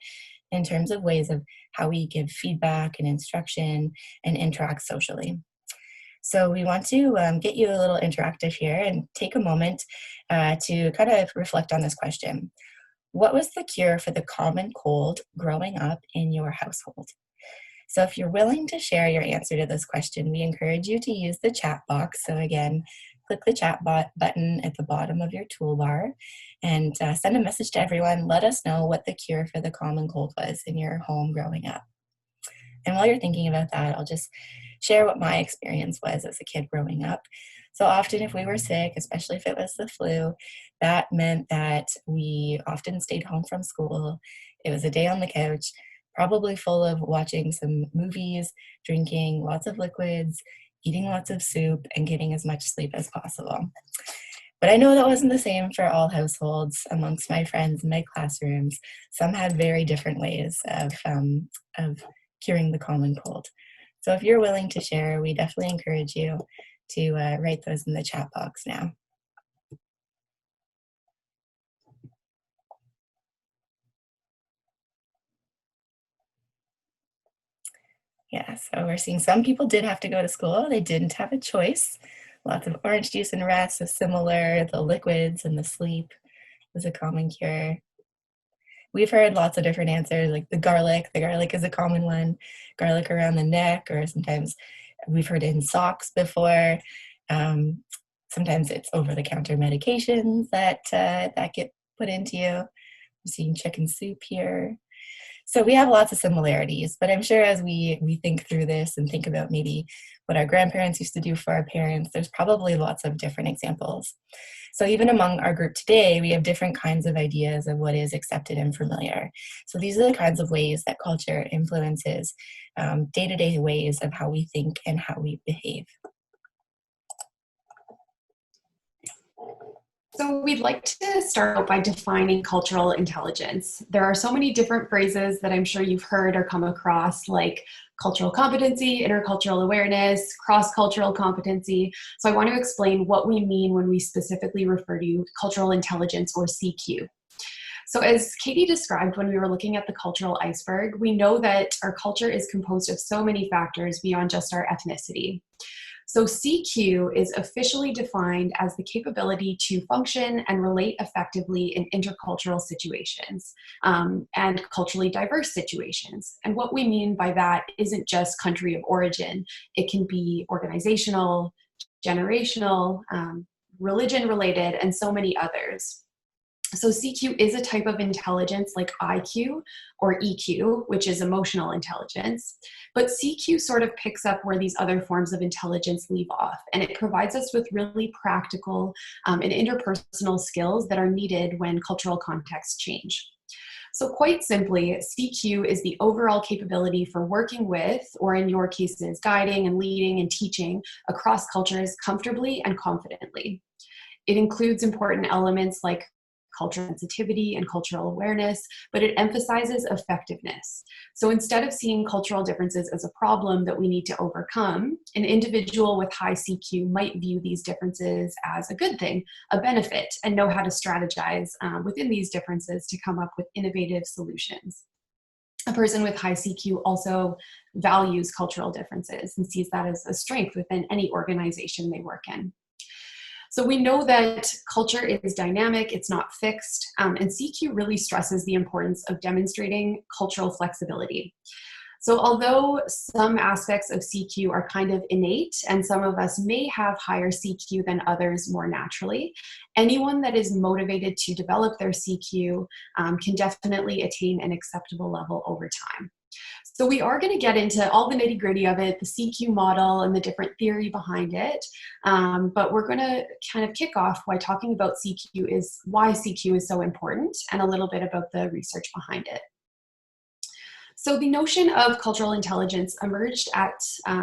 in terms of ways of how we give feedback and instruction and interact socially. So we want to get you a little interactive here and take a moment to kind of reflect on this question. What was the cure for the common cold growing up in your household? So if you're willing to share your answer to this question, we encourage you to use the chat box. So again, click the chat button at the bottom of your toolbar and send a message to everyone. Let us know what the cure for the common cold was in your home growing up. And while you're thinking about that, I'll just share what my experience was as a kid growing up. So often if we were sick, especially if it was the flu, that meant that we often stayed home from school. It was a day on the couch, probably full of watching some movies, drinking lots of liquids, eating lots of soup, and getting as much sleep as possible. But I know that wasn't the same for all households. Amongst my friends in my classrooms, some had very different ways of curing the common cold. So if you're willing to share, we definitely encourage you to write those in the chat box now. Yeah, so we're seeing some people did have to go to school. They didn't have a choice. Lots of orange juice and rest is similar. The liquids and the sleep is a common cure. We've heard lots of different answers, like the garlic. The garlic is a common one. Garlic around the neck, or sometimes we've heard in socks before. Sometimes it's over-the-counter medications that that get put into you. I'm seeing chicken soup here. So we have lots of similarities, but I'm sure as we think through this and think about maybe what our grandparents used to do for our parents, there's probably lots of different examples. So even among our group today, we have different kinds of ideas of what is accepted and familiar. So these are the kinds of ways that culture influences day-to-day ways of how we think and how we behave. So we'd like to start out by defining cultural intelligence. There are so many different phrases that I'm sure you've heard or come across, like cultural competency, intercultural awareness, cross-cultural competency. So I want to explain what we mean when we specifically refer to cultural intelligence, or CQ. So as Katie described when we were looking at the cultural iceberg, we know that our culture is composed of so many factors beyond just our ethnicity. So CQ is officially defined as the capability to function and relate effectively in intercultural situations and culturally diverse situations. And what we mean by that isn't just country of origin. It can be organizational, generational, religion related, and so many others. So CQ is a type of intelligence like IQ or EQ, which is emotional intelligence. But CQ sort of picks up where these other forms of intelligence leave off, and it provides us with really practical and interpersonal skills that are needed when cultural contexts change. So quite simply, CQ is the overall capability for working with, or in your cases, guiding and leading and teaching across cultures comfortably and confidently. It includes important elements like cultural sensitivity and cultural awareness, but it emphasizes effectiveness. So instead of seeing cultural differences as a problem that we need to overcome, an individual with high CQ might view these differences as a good thing, a benefit, and know how to strategize within these differences to come up with innovative solutions. A person with high CQ also values cultural differences and sees that as a strength within any organization they work in. So we know that culture is dynamic, it's not fixed, and CQ really stresses the importance of demonstrating cultural flexibility. So although some aspects of CQ are kind of innate, and some of us may have higher CQ than others more naturally, anyone that is motivated to develop their CQ can definitely attain an acceptable level over time. So we are going to get into all the nitty gritty of it, the CQ model and the different theory behind it. But we're going to kind of kick off by talking about why CQ is so important, and a little bit about the research behind it. So the notion of cultural intelligence emerged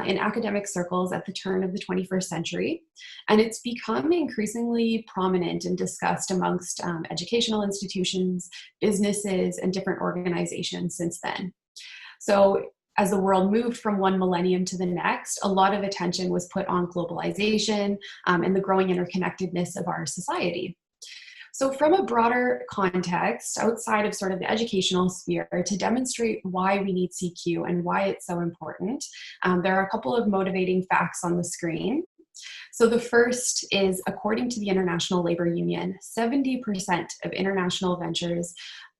in academic circles at the turn of the 21st century, and it's become increasingly prominent and discussed amongst educational institutions, businesses, and different organizations since then. So as the world moved from one millennium to the next, a lot of attention was put on globalization and the growing interconnectedness of our society. So from a broader context, outside of sort of the educational sphere, to demonstrate why we need CQ and why it's so important, there are a couple of motivating facts on the screen. So the first is, according to the International Labor Union, 70% of international ventures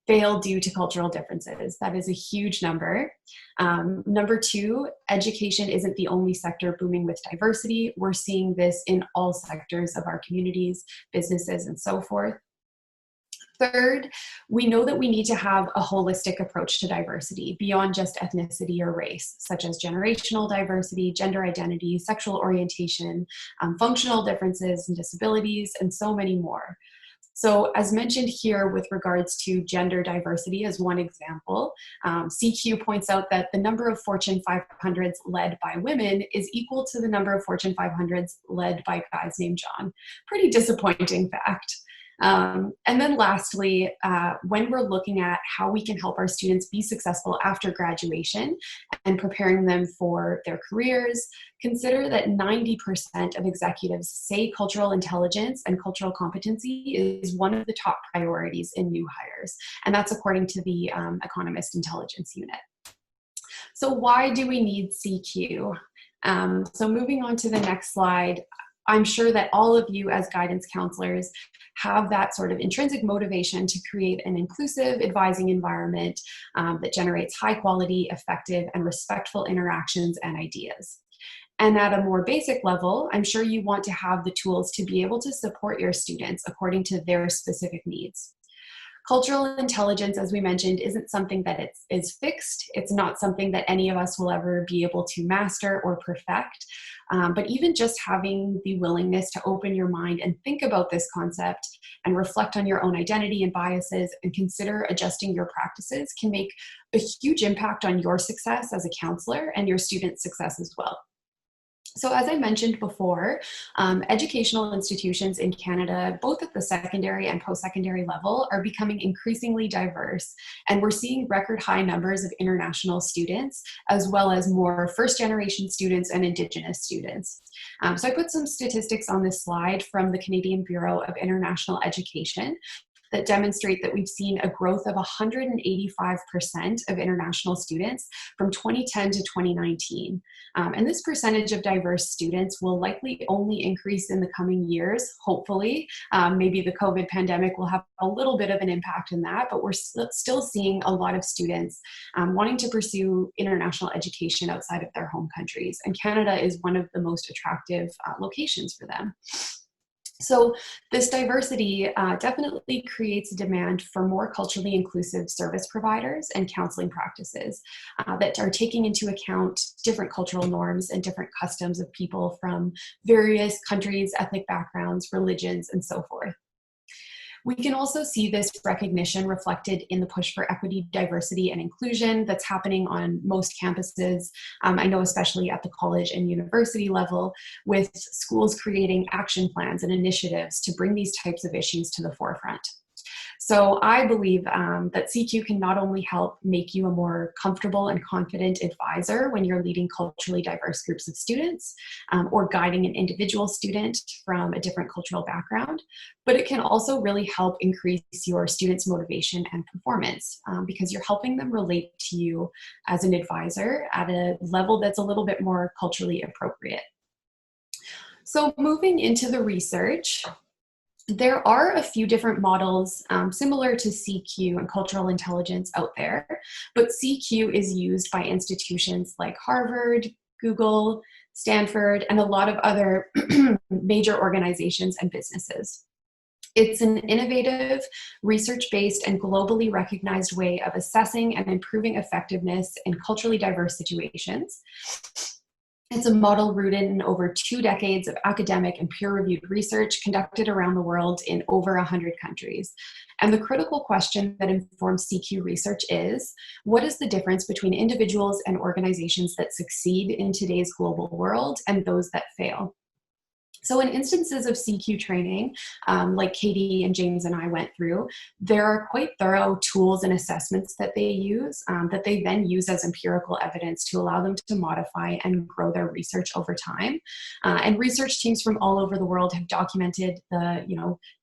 fail due to cultural differences. That is a huge number. Number two, education isn't the only sector booming with diversity. We're seeing this in all sectors of our communities, businesses, and so forth. Third, we know that we need to have a holistic approach to diversity beyond just ethnicity or race, such as generational diversity, gender identity, sexual orientation, functional differences and disabilities, and so many more. So as mentioned here with regards to gender diversity as one example, CQ points out that the number of Fortune 500s led by women is equal to the number of Fortune 500s led by guys named John. Pretty disappointing fact. And then lastly, when we're looking at how we can help our students be successful after graduation and preparing them for their careers, consider that 90% of executives say cultural intelligence and cultural competency is one of the top priorities in new hires. And that's according to the Economist Intelligence Unit. So why do we need CQ? So moving on to the next slide, I'm sure that all of you as guidance counselors have that sort of intrinsic motivation to create an inclusive advising environment that generates high quality, effective, and respectful interactions and ideas. And at a more basic level, I'm sure you want to have the tools to be able to support your students according to their specific needs. Cultural intelligence, as we mentioned, isn't something that is fixed. It's not something that any of us will ever be able to master or perfect. But even just having the willingness to open your mind and think about this concept and reflect on your own identity and biases and consider adjusting your practices can make a huge impact on your success as a counselor and your students' success as well. So as I mentioned before, educational institutions in Canada, both at the secondary and post-secondary level, are becoming increasingly diverse. And we're seeing record high numbers of international students, as well as more first-generation students and Indigenous students. So I put some statistics on this slide from the Canadian Bureau of International Education that demonstrate that we've seen a growth of 185% of international students from 2010 to 2019. And this percentage of diverse students will likely only increase in the coming years, hopefully. Maybe the COVID pandemic will have a little bit of an impact in that, but we're still seeing a lot of students wanting to pursue international education outside of their home countries. And Canada is one of the most attractive locations for them. So this diversity definitely creates a demand for more culturally inclusive service providers and counseling practices that are taking into account different cultural norms and different customs of people from various countries, ethnic backgrounds, religions, and so forth. We can also see this recognition reflected in the push for equity, diversity, and inclusion that's happening on most campuses. I know especially at the college and university level, with schools creating action plans and initiatives to bring these types of issues to the forefront. So I believe that CQ can not only help make you a more comfortable and confident advisor when you're leading culturally diverse groups of students or guiding an individual student from a different cultural background, but it can also really help increase your students' motivation and performance because you're helping them relate to you as an advisor at a level that's a little bit more culturally appropriate. So moving into the research, there are a few different models similar to CQ and cultural intelligence out there, but CQ is used by institutions like Harvard, Google, Stanford, and a lot of other major organizations and businesses. It's an innovative, research-based, and globally recognized way of assessing and improving effectiveness in culturally diverse situations. It's a model rooted in over 2 decades of academic and peer-reviewed research conducted around the world in over 100 countries. And the critical question that informs CQ research is, what is the difference between individuals and organizations that succeed in today's global world and those that fail? So in instances of CQ training, like Katie and James and I went through, there are quite thorough tools and assessments that they use that they then use as empirical evidence to allow them to modify and grow their research over time. And research teams from all over the world have documented the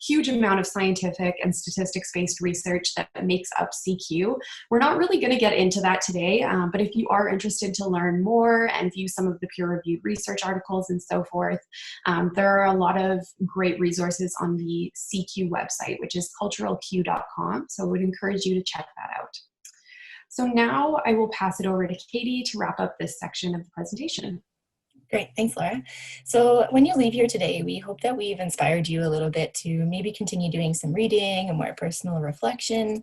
huge amount of scientific and statistics-based research that makes up CQ. We're not really going to get into that today, but if you are interested to learn more and view some of the peer-reviewed research articles and so forth, there are a lot of great resources on the CQ website, which is culturalq.com. So I would encourage you to check that out. So now I will pass it over to Katie to wrap up this section of the presentation. Great, thanks, Laura. So when you leave here today, we hope that we've inspired you a little bit to maybe continue doing some reading and more personal reflection.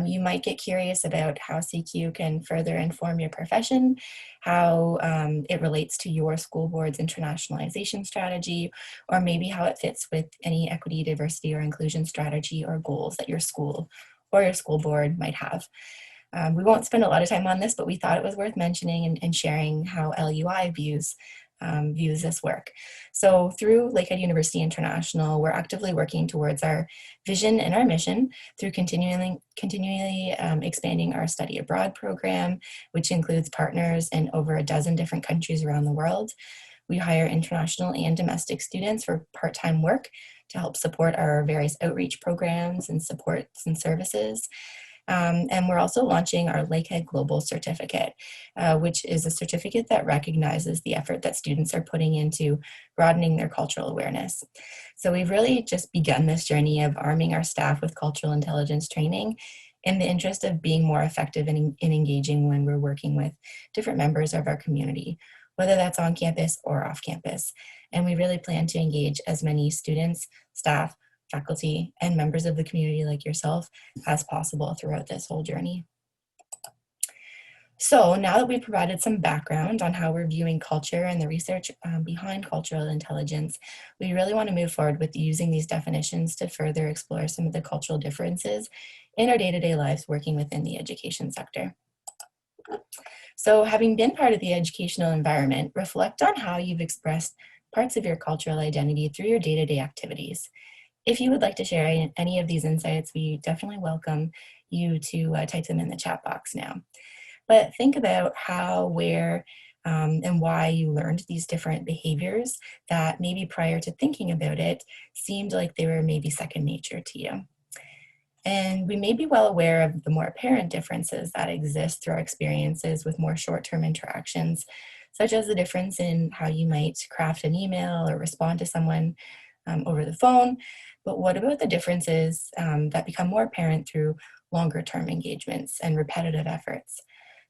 You might get curious about how CQ can further inform your profession, how it relates to your school board's internationalization strategy, or maybe how it fits with any equity, diversity, or inclusion strategy or goals that your school or your school board might have. We won't spend a lot of time on this, but we thought it was worth mentioning and sharing how LUI views this work. So through Lakehead University International, we're actively working towards our vision and our mission through continually expanding our study abroad program, which includes partners in over a dozen different countries around the world. We hire international and domestic students for part-time work to help support our various outreach programs and supports and services. And we're also launching our Lakehead Global Certificate, which is a certificate that recognizes the effort that students are putting into broadening their cultural awareness. So we've really just begun this journey of arming our staff with cultural intelligence training in the interest of being more effective in engaging when we're working with different members of our community, whether that's on campus or off campus. And we really plan to engage as many students, staff, faculty, and members of the community like yourself as possible throughout this whole journey. So now that we've provided some background on how we're viewing culture and the research behind cultural intelligence, we really want to move forward with using these definitions to further explore some of the cultural differences in our day-to-day lives working within the education sector. So having been part of the educational environment, reflect on how you've expressed parts of your cultural identity through your day-to-day activities. If you would like to share any of these insights, we definitely welcome you to type them in the chat box now. But think about how, where, and why you learned these different behaviors that maybe prior to thinking about it seemed like they were maybe second nature to you. And we may be well aware of the more apparent differences that exist through our experiences with more short-term interactions, such as the difference in how you might craft an email or respond to someone over the phone. But what about the differences that become more apparent through longer-term engagements and repetitive efforts?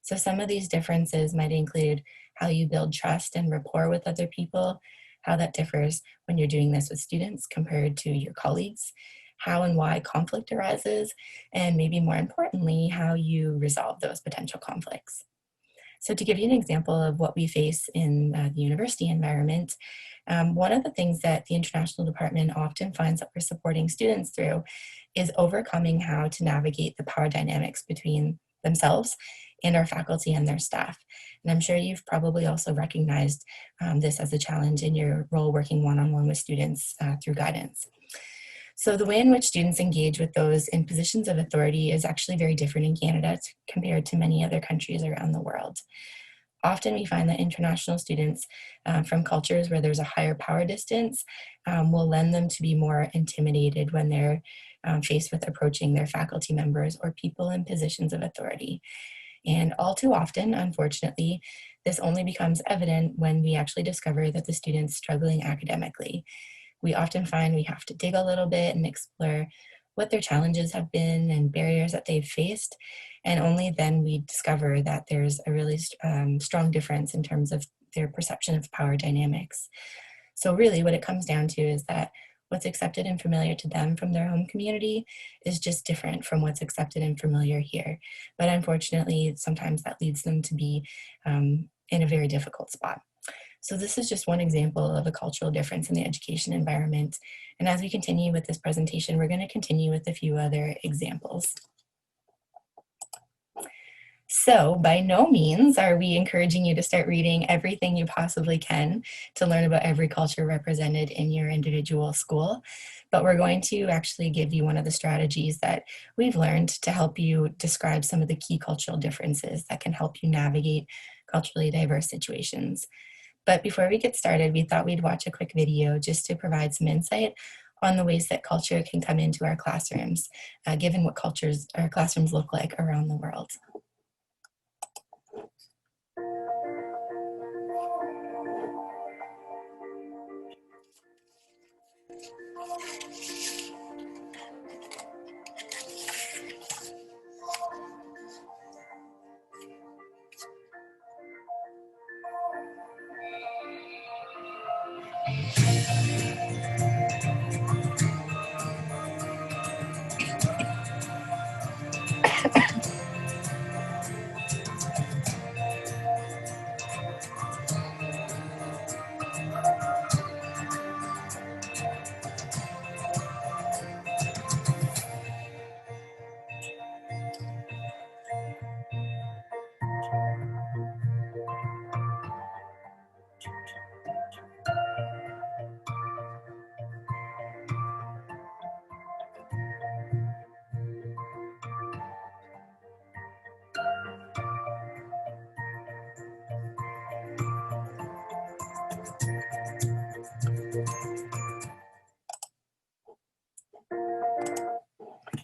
So some of these differences might include how you build trust and rapport with other people, how that differs when you're doing this with students compared to your colleagues, how and why conflict arises, and maybe more importantly, how you resolve those potential conflicts. So to give you an example of what we face in the university environment, one of the things that the International Department often finds that we're supporting students through is overcoming how to navigate the power dynamics between themselves and our faculty and their staff. And I'm sure you've probably also recognized this as a challenge in your role working one-on-one with students through guidance. So the way in which students engage with those in positions of authority is actually very different in Canada compared to many other countries around the world. Often we find that international students from cultures where there's a higher power distance will lend them to be more intimidated when they're faced with approaching their faculty members or people in positions of authority. And all too often, unfortunately, this only becomes evident when we actually discover that the student's struggling academically. We often find we have to dig a little bit and explore what their challenges have been and barriers that they've faced. And only then we discover that there's a really strong difference in terms of their perception of power dynamics. So really what it comes down to is that what's accepted and familiar to them from their home community is just different from what's accepted and familiar here. But unfortunately, sometimes that leads them to be in a very difficult spot. So this is just one example of a cultural difference in the education environment. And as we continue with this presentation, we're going to continue with a few other examples. So by no means are we encouraging you to start reading everything you possibly can to learn about every culture represented in your individual school, but we're going to actually give you one of the strategies that we've learned to help you describe some of the key cultural differences that can help you navigate culturally diverse situations. But before we get started, we thought we'd watch a quick video just to provide some insight on the ways that culture can come into our classrooms, given what cultures our classrooms look like around the world.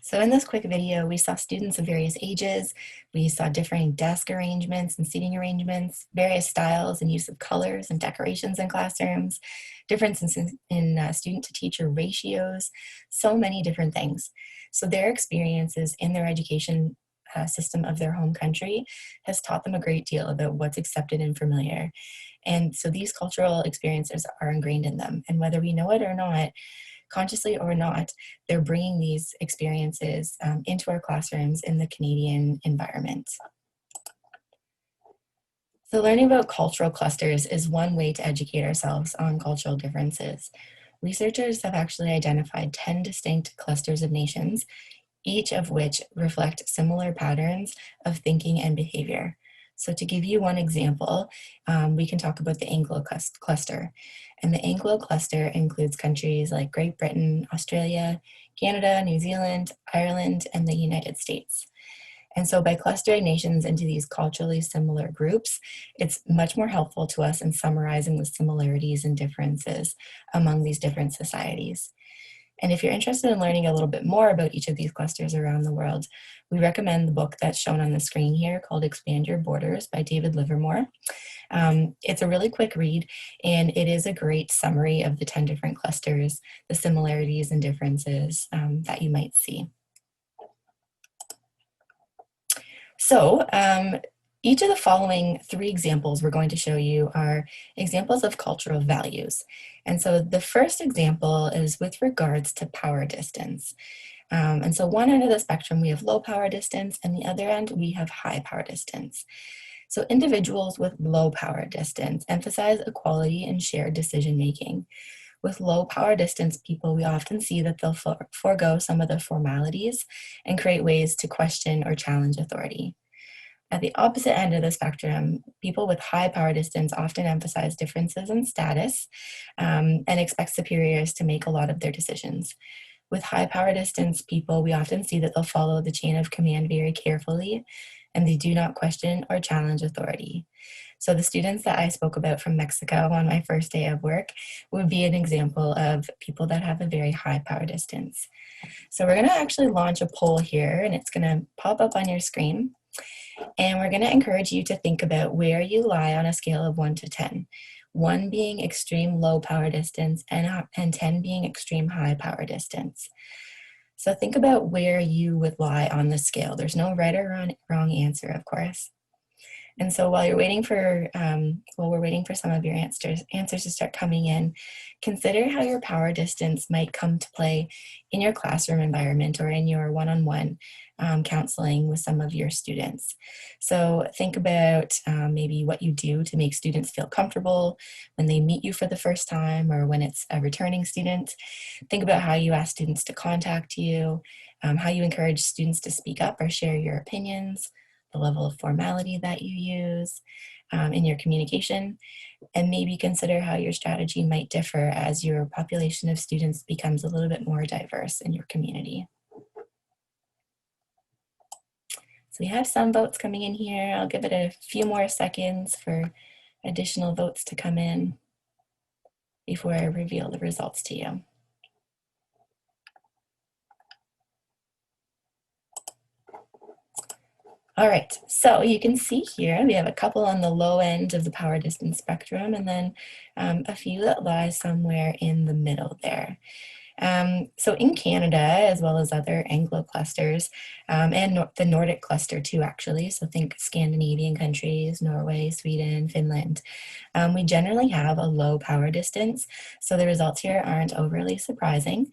So in this quick video, we saw students of various ages, we saw differing desk arrangements and seating arrangements, various styles and use of colors and decorations in classrooms, differences in student-to-teacher ratios, so many different things. So their experiences in their education system of their home country has taught them a great deal about what's accepted and familiar. And so these cultural experiences are ingrained in them. And whether we know it or not, consciously or not, they're bringing these experiences into our classrooms in the Canadian environment. So learning about cultural clusters is one way to educate ourselves on cultural differences. Researchers have actually identified 10 distinct clusters of nations, each of which reflect similar patterns of thinking and behavior. So to give you one example, we can talk about the Anglo cluster. And the Anglo cluster includes countries like Great Britain, Australia, Canada, New Zealand, Ireland, and the United States. And so by clustering nations into these culturally similar groups, it's much more helpful to us in summarizing the similarities and differences among these different societies. And if you're interested in learning a little bit more about each of these clusters around the world, we recommend the book that's shown on the screen here called Expand Your Borders by David Livermore. It's a really quick read, and it is a great summary of the 10 different clusters, the similarities and differences that you might see. So each of the following 3 examples we're going to show you are examples of cultural values. And so the first example is with regards to power distance. And so one end of the spectrum, we have low power distance, and the other end, we have high power distance. So individuals with low power distance emphasize equality and shared decision making. With low power distance people, we often see that they'll forego some of the formalities and create ways to question or challenge authority. At the opposite end of the spectrum, people with high power distance often emphasize differences in status and expect superiors to make a lot of their decisions. With high power distance people, we often see that they'll follow the chain of command very carefully, and they do not question or challenge authority. So the students that I spoke about from Mexico on my first day of work would be an example of people that have a very high power distance. So we're gonna actually launch a poll here, and it's gonna pop up on your screen. And we're going to encourage you to think about where you lie on a scale of 1 to 10. 1 being extreme low power distance and 10 being extreme high power distance. So think about where you would lie on the scale. There's no right or wrong answer, of course. And so while you're waiting for, we're waiting for some of your answers to start coming in, consider how your power distance might come to play in your classroom environment or in your one-on-one counseling with some of your students. So think about maybe what you do to make students feel comfortable when they meet you for the first time or when it's a returning student. Think about how you ask students to contact you, how you encourage students to speak up or share your opinions, the level of formality that you use in your communication, and maybe consider how your strategy might differ as your population of students becomes a little bit more diverse in your community. So we have some votes coming in here. I'll give it a few more seconds for additional votes to come in before I reveal the results to you. All right, so you can see here we have a couple on the low end of the power distance spectrum, and then a few that lie somewhere in the middle there. So in Canada, as well as other Anglo clusters, and the Nordic cluster too, actually, so think Scandinavian countries, Norway, Sweden, Finland, we generally have a low power distance, so the results here aren't overly surprising.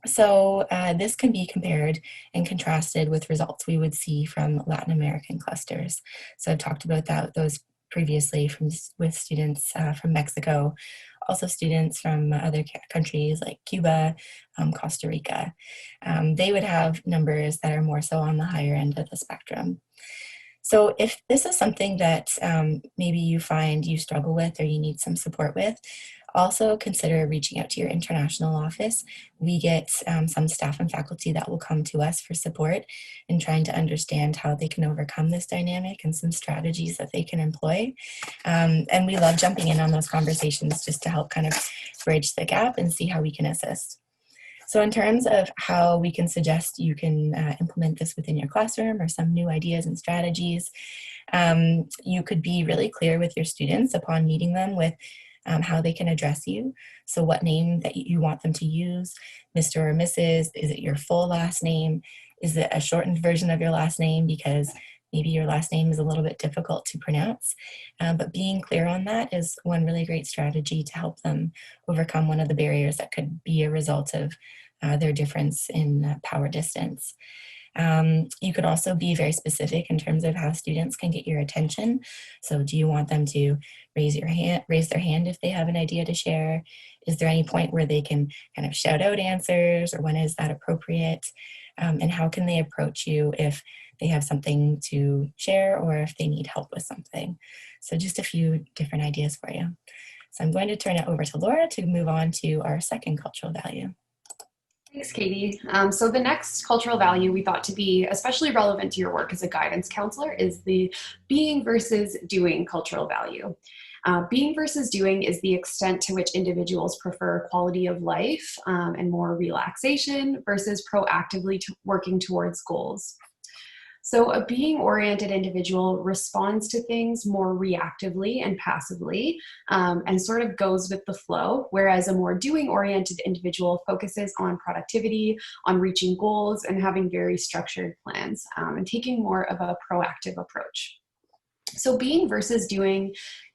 So this can be compared and contrasted with results we would see from Latin American clusters. So I've talked about those previously with students from Mexico, also students from other countries like Cuba, Costa Rica. They would have numbers that are more so on the higher end of the spectrum. So if this is something that maybe you find you struggle with or you need some support with, also consider reaching out to your international office. We get some staff and faculty that will come to us for support in trying to understand how they can overcome this dynamic and some strategies that they can employ. And we love jumping in on those conversations just to help kind of bridge the gap and see how we can assist. So in terms of how we can suggest you can implement this within your classroom or some new ideas and strategies, you could be really clear with your students upon meeting them with how they can address you. So what name that you want them to use, Mr. or Mrs., is it your full last name? Is it a shortened version of your last name because maybe your last name is a little bit difficult to pronounce? But being clear on that is one really great strategy to help them overcome one of the barriers that could be a result of their difference in power distance. You could also be very specific in terms of how students can get your attention. So do you want them to raise their hand if they have an idea to share? Is there any point where they can kind of shout out answers, or when is that appropriate? And how can they approach you if they have something to share or if they need help with something? So just a few different ideas for you. So I'm going to turn it over to Laura to move on to our second cultural value. Thanks, Katie. So the next cultural value we thought to be especially relevant to your work as a guidance counselor is the being versus doing cultural value. Being versus doing is the extent to which individuals prefer quality of life and more relaxation versus proactively working towards goals. So a being-oriented individual responds to things more reactively and passively and sort of goes with the flow, whereas a more doing-oriented individual focuses on productivity, on reaching goals, and having very structured plans and taking more of a proactive approach. So being versus doing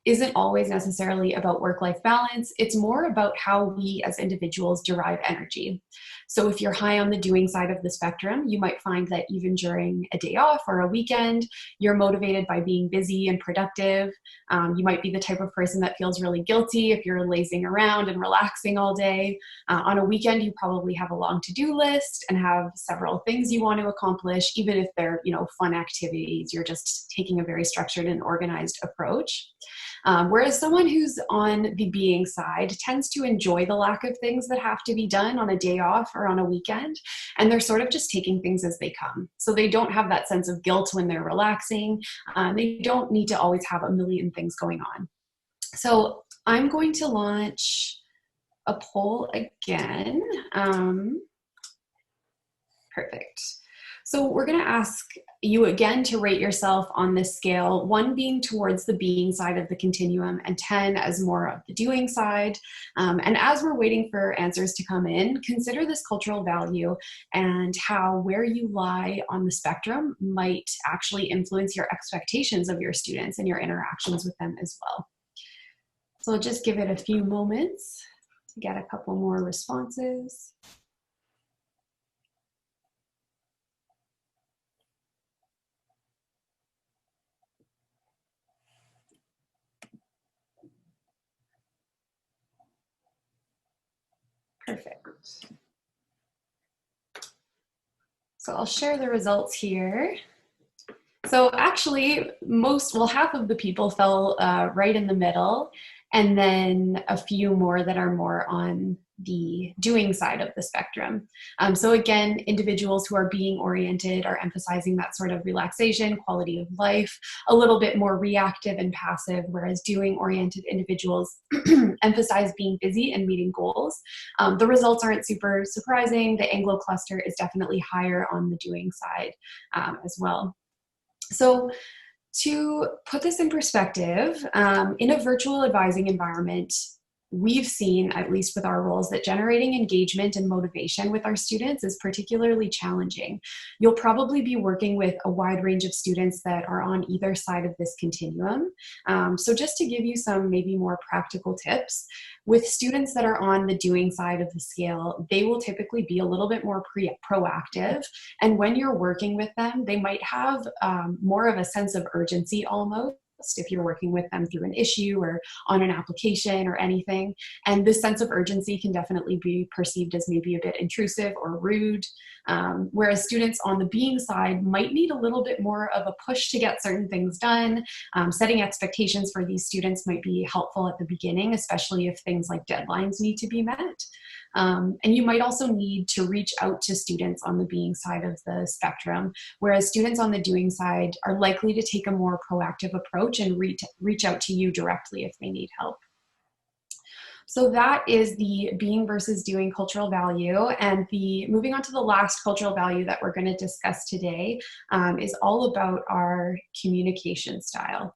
isn't always necessarily about work-life balance. It's more about how we as individuals derive energy. So if you're high on the doing side of the spectrum, you might find that even during a day off or a weekend, you're motivated by being busy and productive. You might be the type of person that feels really guilty if you're lazing around and relaxing all day. On a weekend, you probably have a long to-do list and have several things you want to accomplish, even if they're, fun activities. You're just taking a very structured and organized approach. Whereas someone who's on the being side tends to enjoy the lack of things that have to be done on a day off or on a weekend, and they're sort of just taking things as they come. So they don't have that sense of guilt when they're relaxing. They don't need to always have a million things going on. So I'm going to launch a poll again. Perfect. So we're going to ask you again to rate yourself on this scale, 1 being towards the being side of the continuum and 10 as more of the doing side. And as we're waiting for answers to come in, consider this cultural value and how where you lie on the spectrum might actually influence your expectations of your students and your interactions with them as well. So I'll just give it a few moments to get a couple more responses. Perfect. So I'll share the results here. So actually, half of the people fell right in the middle, and then a few more that are more on the doing side of the spectrum. So again, individuals who are being oriented are emphasizing that sort of relaxation, quality of life, a little bit more reactive and passive, whereas doing oriented individuals emphasize being busy and meeting goals. The results aren't super surprising. The Anglo cluster is definitely higher on the doing side as well. So to put this in perspective, in a virtual advising environment, we've seen, at least with our roles, that generating engagement and motivation with our students is particularly challenging. You'll probably be working with a wide range of students that are on either side of this continuum. So just to give you some maybe more practical tips, with students that are on the doing side of the scale, they will typically be a little bit more proactive. And when you're working with them, they might have more of a sense of urgency almost, if you're working with them through an issue or on an application or anything. And this sense of urgency can definitely be perceived as maybe a bit intrusive or rude. Whereas students on the being side might need a little bit more of a push to get certain things done. Setting expectations for these students might be helpful at the beginning, especially if things like deadlines need to be met. And you might also need to reach out to students on the being side of the spectrum, whereas students on the doing side are likely to take a more proactive approach and reach out to you directly if they need help. So that is the being versus doing cultural value. And moving on to the last cultural value that we're going to discuss today is all about our communication style.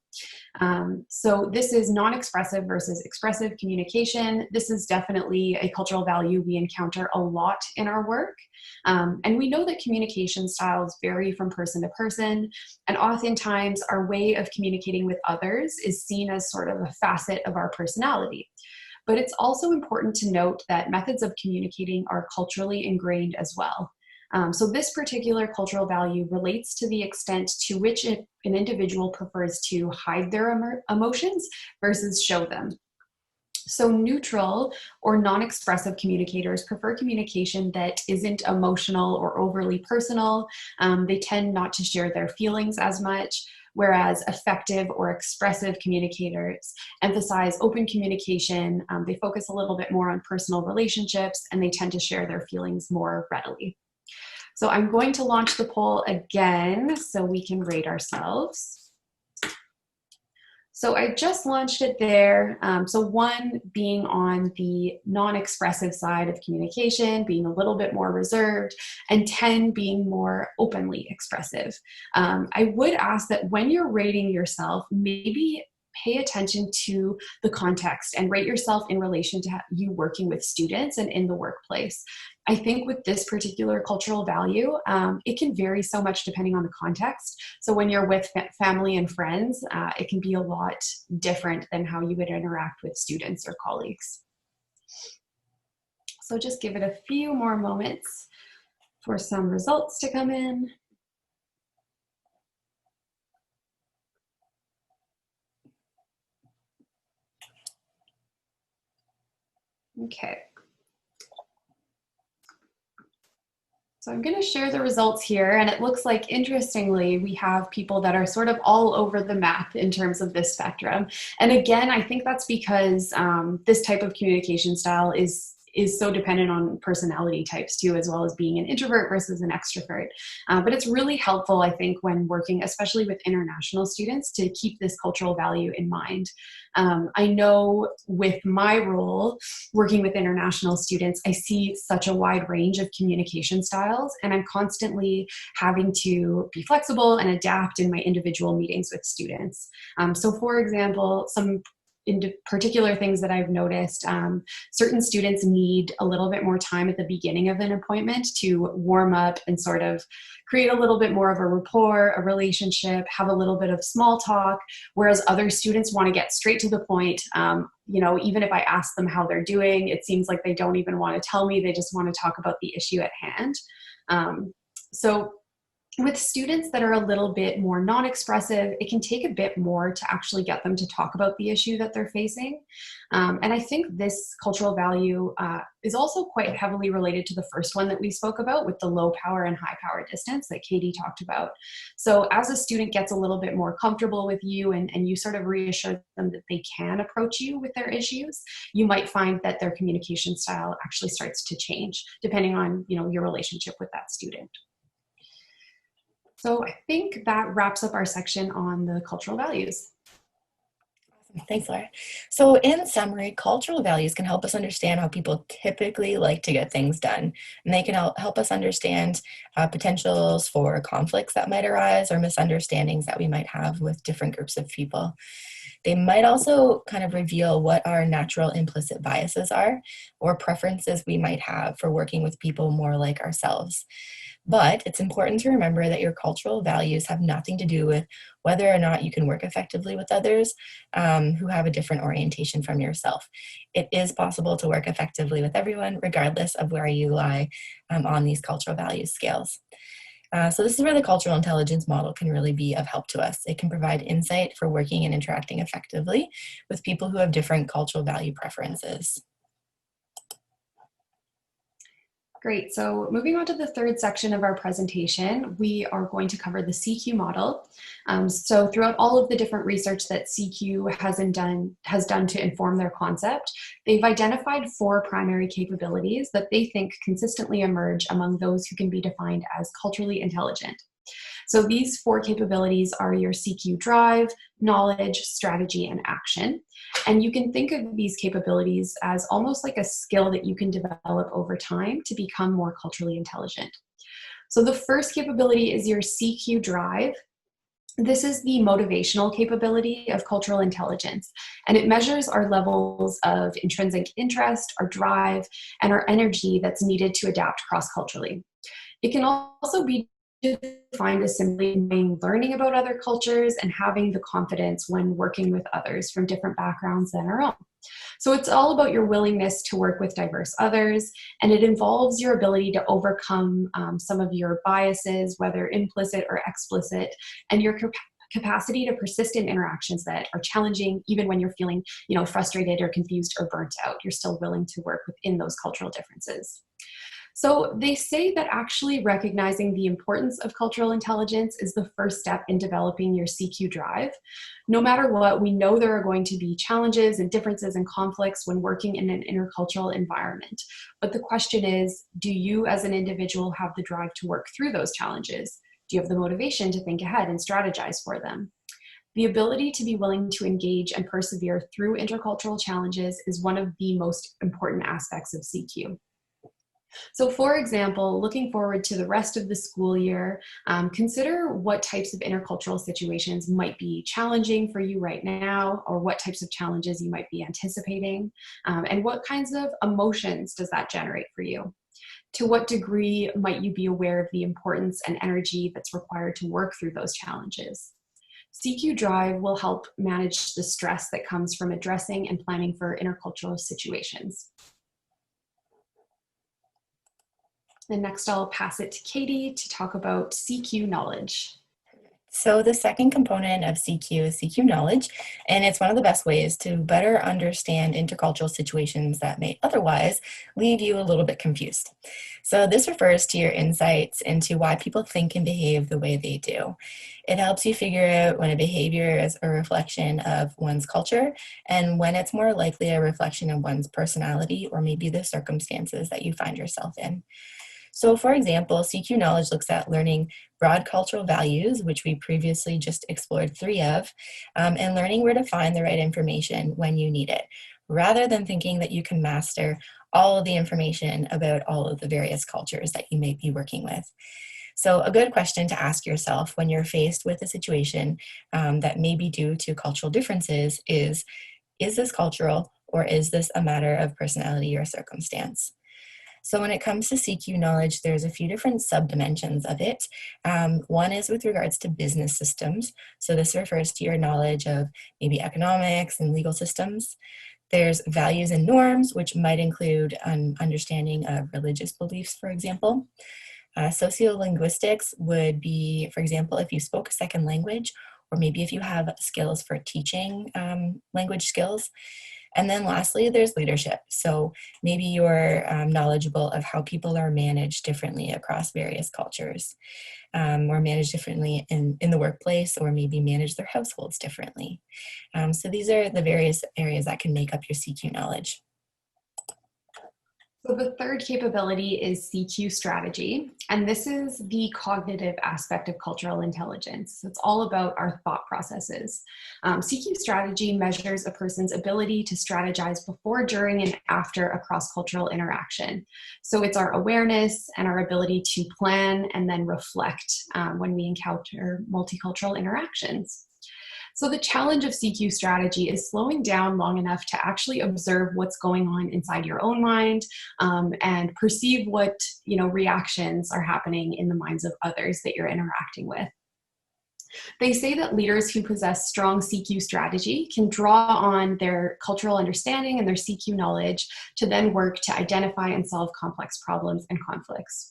So this is non-expressive versus expressive communication. This is definitely a cultural value we encounter a lot in our work. And we know that communication styles vary from person to person, and oftentimes our way of communicating with others is seen as sort of a facet of our personality. But it's also important to note that methods of communicating are culturally ingrained as well. So this particular cultural value relates to the extent to which an individual prefers to hide their emotions versus show them. So neutral or non-expressive communicators prefer communication that isn't emotional or overly personal. They tend not to share their feelings as much, whereas effective or expressive communicators emphasize open communication. They focus a little bit more on personal relationships, and they tend to share their feelings more readily. So I'm going to launch the poll again so we can rate ourselves. So I just launched it there. So 1 being on the non-expressive side of communication, being a little bit more reserved, and 10 being more openly expressive. I would ask that when you're rating yourself, maybe pay attention to the context and rate yourself in relation to you working with students and in the workplace. I think with this particular cultural value, it can vary so much depending on the context. So when you're with family and friends, it can be a lot different than how you would interact with students or colleagues. So just give it a few more moments for some results to come in. Okay. So I'm going to share the results here, and it looks like, interestingly, we have people that are sort of all over the map in terms of this spectrum. And again, I think that's because this type of communication style is so dependent on personality types too, as well as being an introvert versus an extrovert. But it's really helpful, I think, when working, especially with international students, to keep this cultural value in mind. I know with my role, working with international students, I see such a wide range of communication styles, and I'm constantly having to be flexible and adapt in my individual meetings with students. So for example, some particular things that I've noticed, certain students need a little bit more time at the beginning of an appointment to warm up and sort of create a little bit more of a rapport, a relationship, have a little bit of small talk, whereas other students want to get straight to the point. You know, even if I ask them how they're doing, it seems like they don't even want to tell me, they just want to talk about the issue at hand. So with students that are a little bit more non-expressive, it can take a bit more to actually get them to talk about the issue that they're facing. And I think this cultural value is also quite heavily related to the first one that we spoke about with the low power and high power distance that Katie talked about. So as a student gets a little bit more comfortable with you and you sort of reassure them that they can approach you with their issues, you might find that their communication style actually starts to change depending on, you know, your relationship with that student. So I think that wraps up our section on the cultural values. Awesome. Thanks, Laura. So in summary, cultural values can help us understand how people typically like to get things done. And they can help us understand potentials for conflicts that might arise or misunderstandings that we might have with different groups of people. They might also kind of reveal what our natural implicit biases are or preferences we might have for working with people more like ourselves. But it's important to remember that your cultural values have nothing to do with whether or not you can work effectively with others who have a different orientation from yourself. It is possible to work effectively with everyone, regardless of where you lie on these cultural values scales. So this is where the cultural intelligence model can really be of help to us. It can provide insight for working and interacting effectively with people who have different cultural value preferences. Great, so moving on to the third section of our presentation, we are going to cover the CQ model. So throughout all of the different research that CQ has done to inform their concept, they've identified 4 primary capabilities that they think consistently emerge among those who can be defined as culturally intelligent. So these 4 capabilities are your CQ drive, knowledge, strategy, and action. And you can think of these capabilities as almost like a skill that you can develop over time to become more culturally intelligent. So the first capability is your CQ drive. This is the motivational capability of cultural intelligence, and it measures our levels of intrinsic interest, our drive, and our energy that's needed to adapt cross-culturally. It can also be defined as simply learning about other cultures and having the confidence when working with others from different backgrounds than our own. So it's all about your willingness to work with diverse others, and it involves your ability to overcome some of your biases, whether implicit or explicit, and your capacity to persist in interactions that are challenging, even when you're feeling, frustrated or confused or burnt out. You're still willing to work within those cultural differences. So they say that actually recognizing the importance of cultural intelligence is the first step in developing your CQ drive. No matter what, we know there are going to be challenges and differences and conflicts when working in an intercultural environment. But the question is, do you as an individual have the drive to work through those challenges? Do you have the motivation to think ahead and strategize for them? The ability to be willing to engage and persevere through intercultural challenges is one of the most important aspects of CQ. So for example, looking forward to the rest of the school year, consider what types of intercultural situations might be challenging for you right now, or what types of challenges you might be anticipating, and what kinds of emotions does that generate for you? To what degree might you be aware of the importance and energy that's required to work through those challenges? CQ Drive will help manage the stress that comes from addressing and planning for intercultural situations. And next I'll pass it to Katie to talk about CQ knowledge. So the second component of CQ is CQ knowledge, and it's one of the best ways to better understand intercultural situations that may otherwise leave you a little bit confused. So this refers to your insights into why people think and behave the way they do. It helps you figure out when a behavior is a reflection of one's culture and when it's more likely a reflection of one's personality or maybe the circumstances that you find yourself in. So for example, CQ knowledge looks at learning broad cultural values, which we previously just explored 3 of, and learning where to find the right information when you need it, rather than thinking that you can master all of the information about all of the various cultures that you may be working with. So a good question to ask yourself when you're faced with a situation that may be due to cultural differences is this cultural, or is this a matter of personality or circumstance? So when it comes to CQ knowledge, there's a few different subdimensions of it. One is with regards to business systems. So this refers to your knowledge of maybe economics and legal systems. There's values and norms, which might include an understanding of religious beliefs, for example. Sociolinguistics would be, for example, if you spoke a second language, or maybe if you have skills for teaching language skills. And then lastly, there's leadership. So maybe you're knowledgeable of how people are managed differently across various cultures, or managed differently in the workplace, or maybe manage their households differently. So these are the various areas that can make up your CQ knowledge. So the third capability is CQ strategy, and this is the cognitive aspect of cultural intelligence. It's all about our thought processes. CQ strategy measures a person's ability to strategize before, during, and after a cross-cultural interaction. So it's our awareness and our ability to plan and then reflect when we encounter multicultural interactions. So the challenge of CQ strategy is slowing down long enough to actually observe what's going on inside your own mind, and perceive what reactions are happening in the minds of others that you're interacting with. They say that leaders who possess strong CQ strategy can draw on their cultural understanding and their CQ knowledge to then work to identify and solve complex problems and conflicts.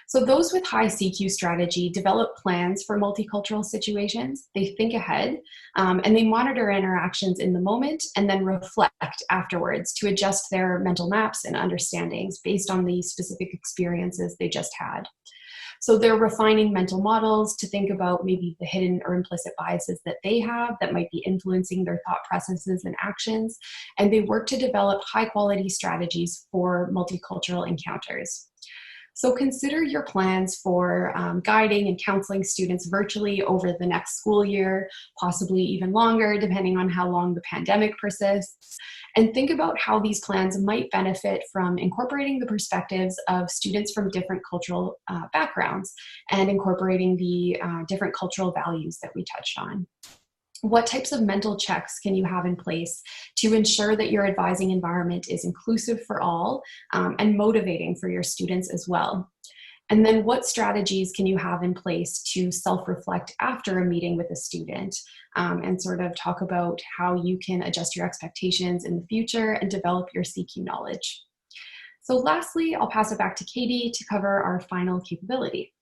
So those with high CQ strategy develop plans for multicultural situations. They think ahead, and they monitor interactions in the moment and then reflect afterwards to adjust their mental maps and understandings based on the specific experiences they just had. So they're refining mental models to think about maybe the hidden or implicit biases that they have that might be influencing their thought processes and actions. And they work to develop high quality strategies for multicultural encounters. So consider your plans for guiding and counseling students virtually over the next school year, possibly even longer, depending on how long the pandemic persists. And think about how these plans might benefit from incorporating the perspectives of students from different cultural backgrounds and incorporating the different cultural values that we touched on. What types of mental checks can you have in place to ensure that your advising environment is inclusive for all and motivating for your students as well? And then what strategies can you have in place to self-reflect after a meeting with a student and sort of talk about how you can adjust your expectations in the future and develop your CQ knowledge? So lastly, I'll pass it back to Katie to cover our final capability.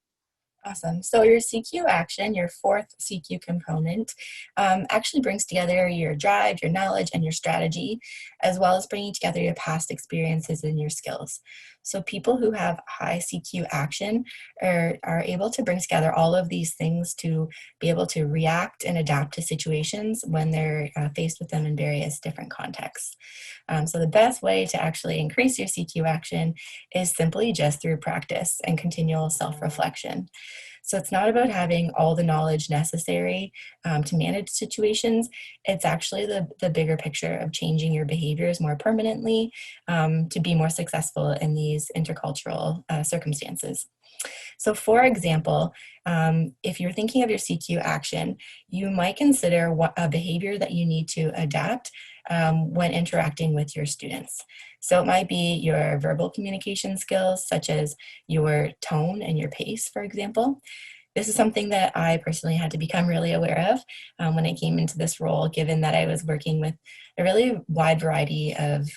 Awesome. So your CQ action, your fourth CQ component, actually brings together your drive, your knowledge, and your strategy, as well as bringing together your past experiences and your skills. So people who have high CQ action are able to bring together all of these things to be able to react and adapt to situations when they're faced with them in various different contexts. So the best way to actually increase your CQ action is simply just through practice and continual self-reflection. So it's not about having all the knowledge necessary to manage situations. It's actually the bigger picture of changing your behaviors more permanently to be more successful in these intercultural circumstances. So for example, if you're thinking of your CQ action, you might consider what a behavior that you need to adapt when interacting with your students. So it might be your verbal communication skills, such as your tone and your pace, for example. This is something that I personally had to become really aware of when I came into this role, given that I was working with a really wide variety of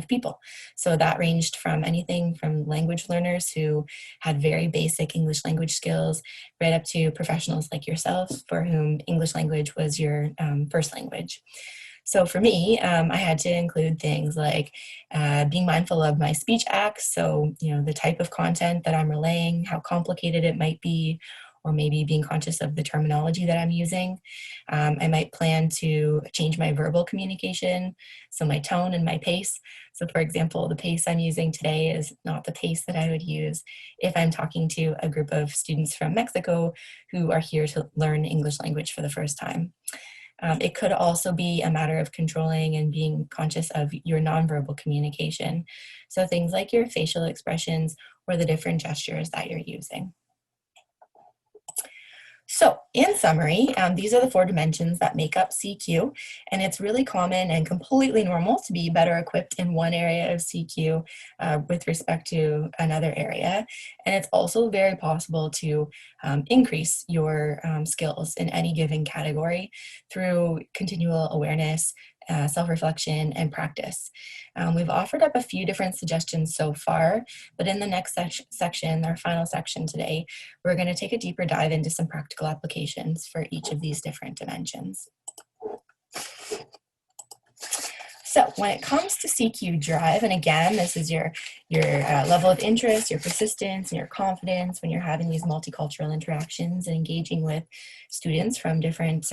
people. So that ranged from anything from language learners who had very basic English language skills, right up to professionals like yourself, for whom English language was your first language. So for me, I had to include things like being mindful of my speech acts. So, the type of content that I'm relaying, how complicated it might be, or maybe being conscious of the terminology that I'm using. I might plan to change my verbal communication, so my tone and my pace. So for example, the pace I'm using today is not the pace that I would use if I'm talking to a group of students from Mexico who are here to learn English language for the first time. It could also be a matter of controlling and being conscious of your nonverbal communication. So things like your facial expressions or the different gestures that you're using. So in summary, these are the 4 dimensions that make up CQ, and it's really common and completely normal to be better equipped in one area of CQ with respect to another area. And it's also very possible to increase your skills in any given category through continual awareness, self-reflection, and practice. We've offered up a few different suggestions so far, but in the next section, our final section today, we're going to take a deeper dive into some practical applications for each of these different dimensions. So when it comes to CQ drive, and again, this is your level of interest, your persistence, and your confidence when you're having these multicultural interactions and engaging with students from different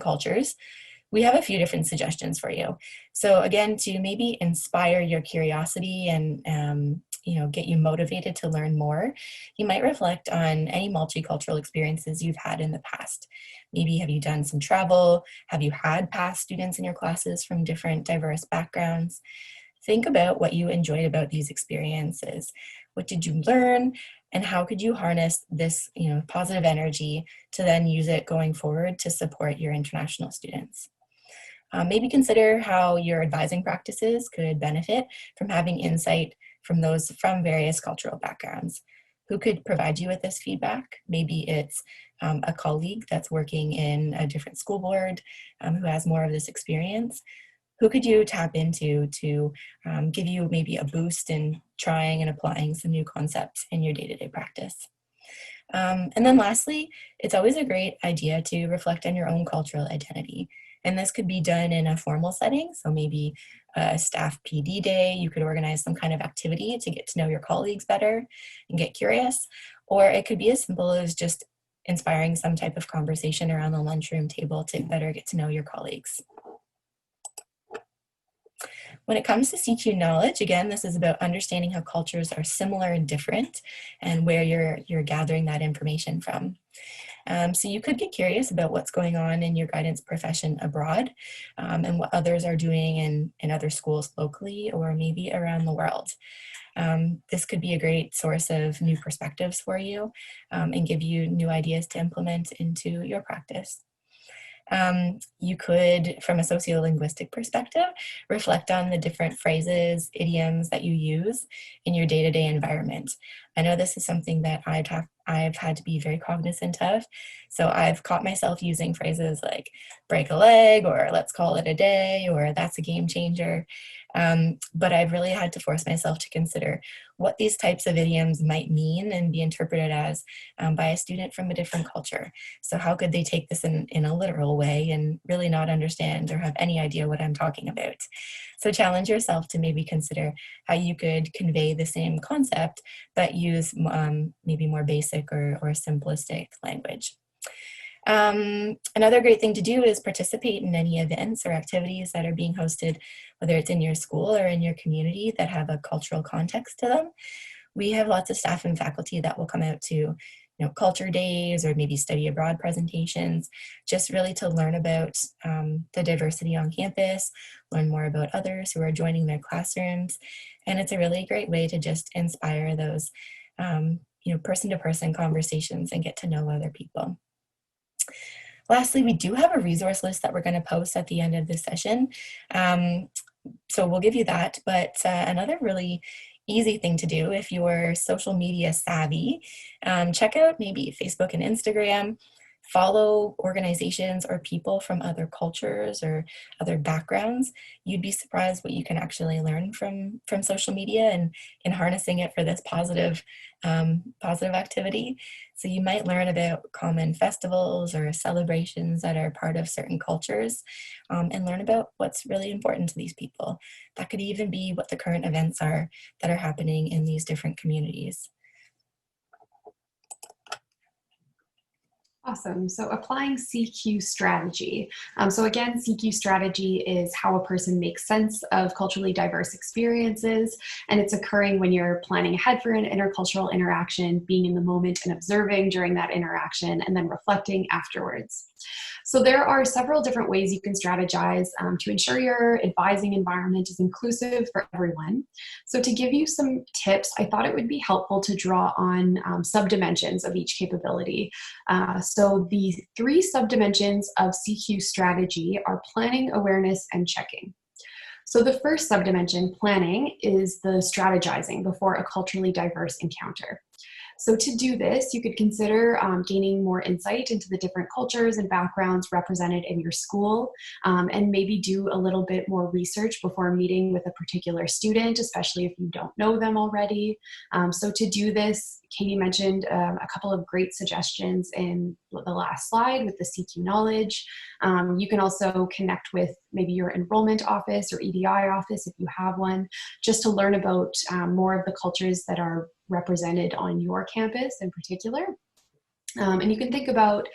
cultures, we have a few different suggestions for you. So again, to maybe inspire your curiosity and get you motivated to learn more, you might reflect on any multicultural experiences you've had in the past. Maybe have you done some travel? Have you had past students in your classes from different diverse backgrounds? Think about what you enjoyed about these experiences. What did you learn? And how could you harness this positive energy to then use it going forward to support your international students? Maybe consider how your advising practices could benefit from having insight from those from various cultural backgrounds. Who could provide you with this feedback? Maybe it's a colleague that's working in a different school board who has more of this experience. Who could you tap into to give you maybe a boost in trying and applying some new concepts in your day-to-day practice? And then lastly, it's always a great idea to reflect on your own cultural identity. And this could be done in a formal setting. So maybe a staff PD day, you could organize some kind of activity to get to know your colleagues better and get curious. Or it could be as simple as just inspiring some type of conversation around the lunchroom table to better get to know your colleagues. When it comes to CQ knowledge, again, this is about understanding how cultures are similar and different and where you're gathering that information from. So you could get curious about what's going on in your guidance profession abroad and what others are doing in other schools locally or maybe around the world. This could be a great source of new perspectives for you and give you new ideas to implement into your practice. You could, from a sociolinguistic perspective, reflect on the different phrases, idioms that you use in your day-to-day environment. I know this is something that I've had to be very cognizant of. So I've caught myself using phrases like break a leg, or let's call it a day, or that's a game changer. But I've really had to force myself to consider what these types of idioms might mean and be interpreted as by a student from a different culture. So how could they take this in a literal way and really not understand or have any idea what I'm talking about? So challenge yourself to maybe consider how you could convey the same concept, but use maybe more basic or simplistic language. Another great thing to do is participate in any events or activities that are being hosted, whether it's in your school or in your community that have a cultural context to them. We have lots of staff and faculty that will come out to culture days or maybe study abroad presentations, just really to learn about the diversity on campus, learn more about others who are joining their classrooms. And it's a really great way to just inspire those person-to-person conversations and get to know other people. Lastly, we do have a resource list that we're going to post at the end of this session. So we'll give you that, but another really easy thing to do if you're social media savvy, check out maybe Facebook and Instagram, follow organizations or people from other cultures or other backgrounds. You'd be surprised what you can actually learn from social media and in harnessing it for this positive activity. So you might learn about common festivals or celebrations that are part of certain cultures and learn about what's really important to these people. That could even be what the current events are that are happening in these different communities. Awesome. So applying CQ strategy. So again, CQ strategy is how a person makes sense of culturally diverse experiences, and it's occurring when you're planning ahead for an intercultural interaction, being in the moment and observing during that interaction, and then reflecting afterwards. So there are several different ways you can strategize to ensure your advising environment is inclusive for everyone. So to give you some tips, I thought it would be helpful to draw on subdimensions of each capability. So the 3 subdimensions of CQ strategy are planning, awareness, and checking. So the first subdimension, planning, is the strategizing before a culturally diverse encounter. So to do this, you could consider gaining more insight into the different cultures and backgrounds represented in your school, and maybe do a little bit more research before meeting with a particular student, especially if you don't know them already. So to do this, Katie mentioned a couple of great suggestions in the last slide with the CQ knowledge. You can also connect with maybe your enrollment office or EDI office if you have one, just to learn about more of the cultures that are represented on your campus in particular. And you can think about,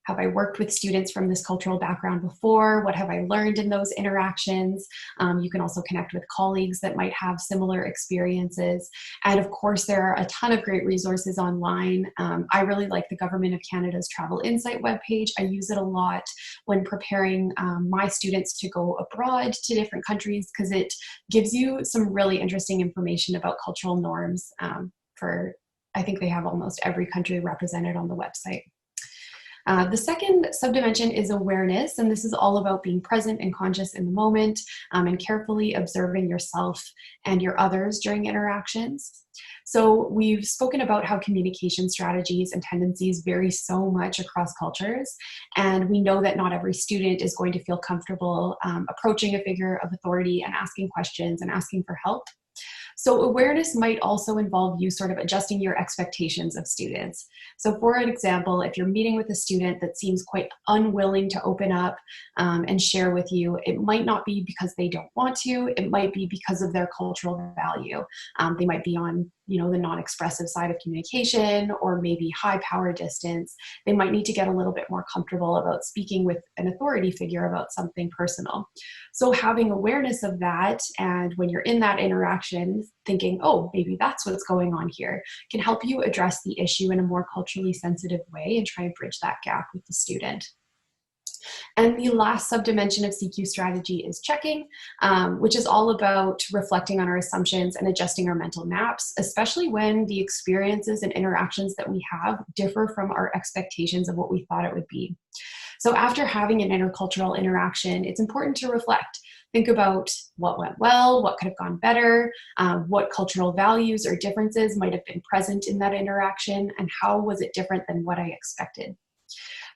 have I worked with students from this cultural background before? What have I learned in those interactions? You can also connect with colleagues that might have similar experiences. And of course, there are a ton of great resources online. I really like the Government of Canada's Travel Insight webpage. I use it a lot when preparing my students to go abroad to different countries, because it gives you some really interesting information about cultural norms I think they have almost every country represented on the website. The second subdimension is awareness, and this is all about being present and conscious in the moment and carefully observing yourself and your others during interactions. So we've spoken about how communication strategies and tendencies vary so much across cultures, and we know that not every student is going to feel comfortable approaching a figure of authority and asking questions and asking for help. So awareness might also involve you sort of adjusting your expectations of students. So for an example, if you're meeting with a student that seems quite unwilling to open up and share with you, it might not be because they don't want to, it might be because of their cultural value. They might be on you know, the non-expressive side of communication, or maybe high power distance, they might need to get a little bit more comfortable about speaking with an authority figure about something personal. So having awareness of that, and when you're in that interaction, thinking, oh, maybe that's what's going on here, can help you address the issue in a more culturally sensitive way and try and bridge that gap with the student. And the last subdimension of CQ strategy is checking, which is all about reflecting on our assumptions and adjusting our mental maps, especially when the experiences and interactions that we have differ from our expectations of what we thought it would be. So after having an intercultural interaction, it's important to reflect. Think about what went well, what could have gone better, what cultural values or differences might have been present in that interaction, and how was it different than what I expected.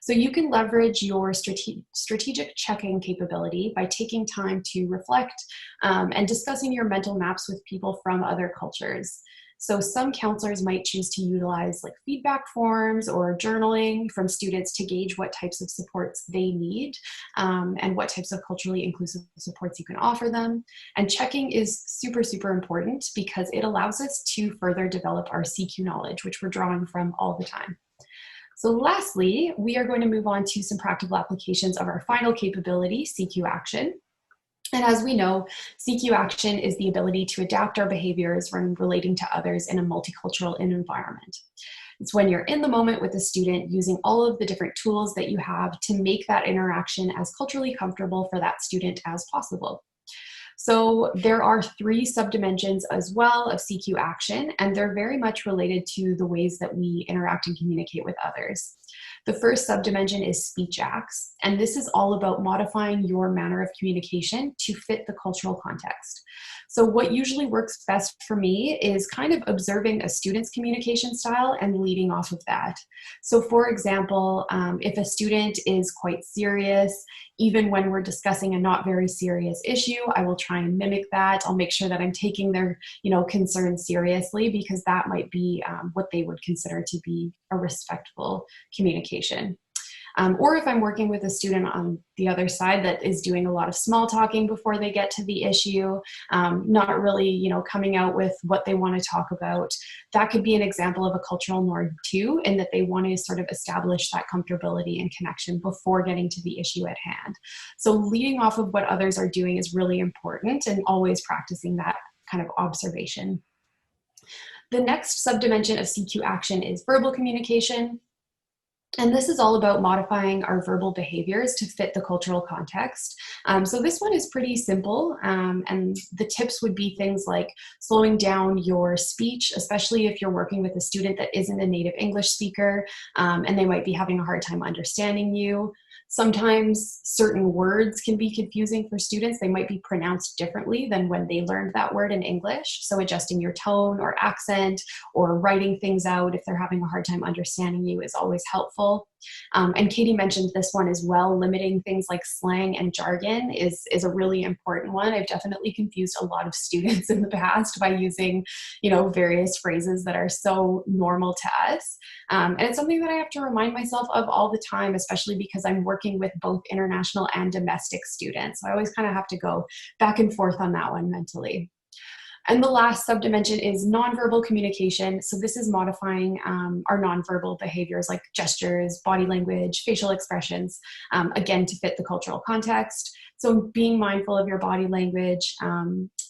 So you can leverage your strategic checking capability by taking time to reflect and discussing your mental maps with people from other cultures. So some counselors might choose to utilize like feedback forms or journaling from students to gauge what types of supports they need and what types of culturally inclusive supports you can offer them. And checking is super, super important because it allows us to further develop our CQ knowledge, which we're drawing from all the time. So lastly, we are going to move on to some practical applications of our final capability, CQ action. And as we know, CQ action is the ability to adapt our behaviors when relating to others in a multicultural environment. It's when you're in the moment with a student using all of the different tools that you have to make that interaction as culturally comfortable for that student as possible. So there are 3 subdimensions as well of CQ action, and they're very much related to the ways that we interact and communicate with others. The first subdimension is speech acts, and this is all about modifying your manner of communication to fit the cultural context. So what usually works best for me is kind of observing a student's communication style and leading off of that. So for example, if a student is quite serious, even when we're discussing a not very serious issue, I will try and mimic that. I'll make sure that I'm taking their, concerns seriously, because that might be what they would consider to be a respectful communication. Or if I'm working with a student on the other side that is doing a lot of small talking before they get to the issue, not really, coming out with what they want to talk about, that could be an example of a cultural norm too, in that they want to sort of establish that comfortability and connection before getting to the issue at hand. So leading off of what others are doing is really important, and always practicing that kind of observation. The next subdimension of CQ action is verbal communication. And this is all about modifying our verbal behaviors to fit the cultural context. So this one is pretty simple, and the tips would be things like slowing down your speech, especially if you're working with a student that isn't a native English speaker, and they might be having a hard time understanding you. Sometimes certain words can be confusing for students. They might be pronounced differently than when they learned that word in English. So adjusting your tone or accent, or writing things out if they're having a hard time understanding you, is always helpful. And Katie mentioned this one as well. Limiting things like slang and jargon is a really important one. I've definitely confused a lot of students in the past by using, various phrases that are so normal to us. And it's something that I have to remind myself of all the time, especially because I'm working with both international and domestic students. So I always kind of have to go back and forth on that one mentally. And the last subdimension is nonverbal communication. So this is modifying our nonverbal behaviors like gestures, body language, facial expressions, again, to fit the cultural context. So being mindful of your body language,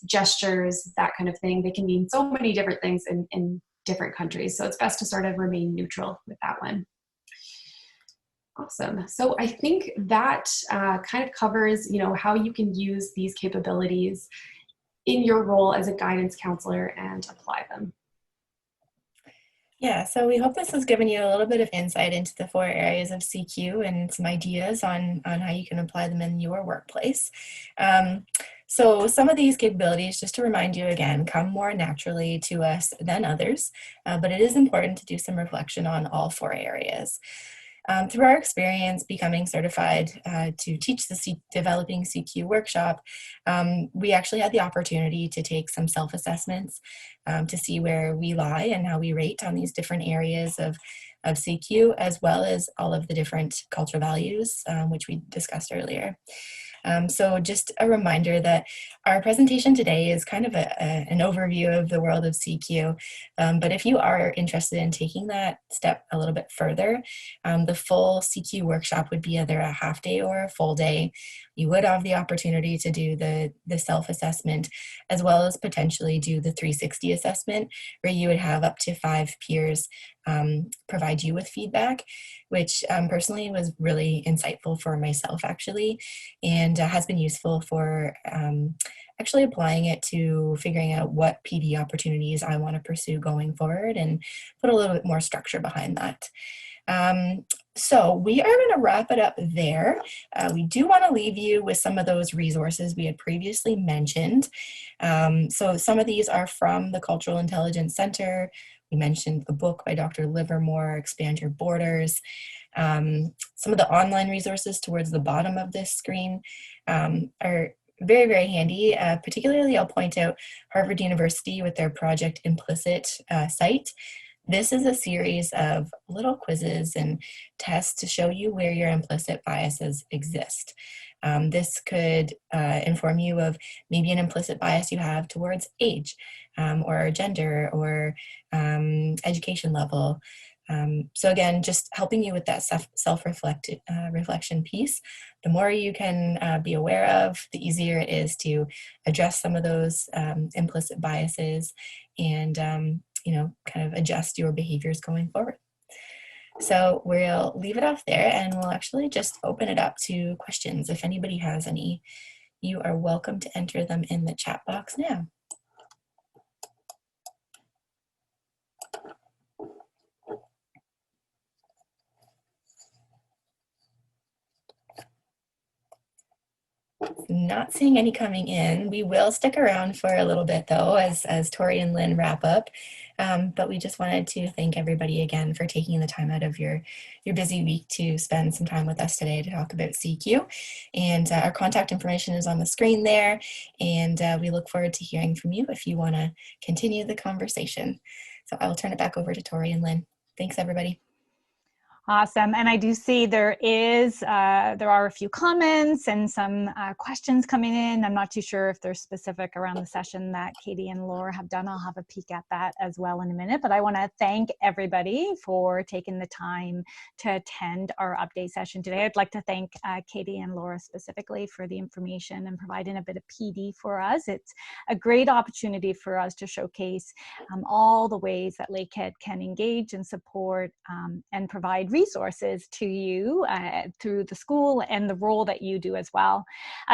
gestures, that kind of thing. They can mean so many different things in different countries. So it's best to sort of remain neutral with that one. Awesome. So I think that kind of covers, how you can use these capabilities in your role as a guidance counselor and apply them. Yeah, so we hope this has given you a little bit of insight into the 4 areas of CQ and some ideas on how you can apply them in your workplace. So some of these capabilities, just to remind you again, come more naturally to us than others, but it is important to do some reflection on all 4 areas. Through our experience becoming certified to teach the Developing CQ workshop, we actually had the opportunity to take some self-assessments to see where we lie and how we rate on these different areas of CQ, as well as all of the different cultural values, which we discussed earlier. So just a reminder that Our presentation today is kind of an overview of the world of CQ, but if you are interested in taking that step a little bit further, the full CQ workshop would be either a half day or a full day. You would have the opportunity to do the self-assessment, as well as potentially do the 360 assessment, where you would have up to 5 peers provide you with feedback, which personally was really insightful for myself actually, and has been useful for actually applying it to figuring out what PD opportunities I want to pursue going forward and put a little bit more structure behind that. So we are going to wrap it up there. We do want to leave you with some of those resources we had previously mentioned. So some of these are from the Cultural Intelligence Center. We mentioned the book by Dr. Livermore, Expand Your Borders. Some of the online resources towards the bottom of this screen are very, very handy. Particularly, I'll point out Harvard University with their Project Implicit site. This is a series of little quizzes and tests to show you where your implicit biases exist. This could inform you of maybe an implicit bias you have towards age or gender or education level. So again, just helping you with that self-reflection piece. The more you can be aware of, the easier it is to address some of those implicit biases and kind of adjust your behaviors going forward. So we'll leave it off there and we'll actually just open it up to questions. If anybody has any, you are welcome to enter them in the chat box now. Not seeing any coming in. We will stick around for a little bit though as Tori and Lynn wrap up. But we just wanted to thank everybody again for taking the time out of your busy week to spend some time with us today to talk about CQ. And our contact information is on the screen there. And we look forward to hearing from you if you want to continue the conversation. So I will turn it back over to Tori and Lynn. Thanks, everybody. Awesome. And I do see there are a few comments and some questions coming in. I'm not too sure if they're specific around the session that Katie and Laura have done. I'll have a peek at that as well in a minute. But I want to thank everybody for taking the time to attend our update session today. I'd like to thank Katie and Laura specifically for the information and providing a bit of PD for us. It's a great opportunity for us to showcase all the ways that Lakehead can engage and support and provide resources to you through the school and the role that you do as well.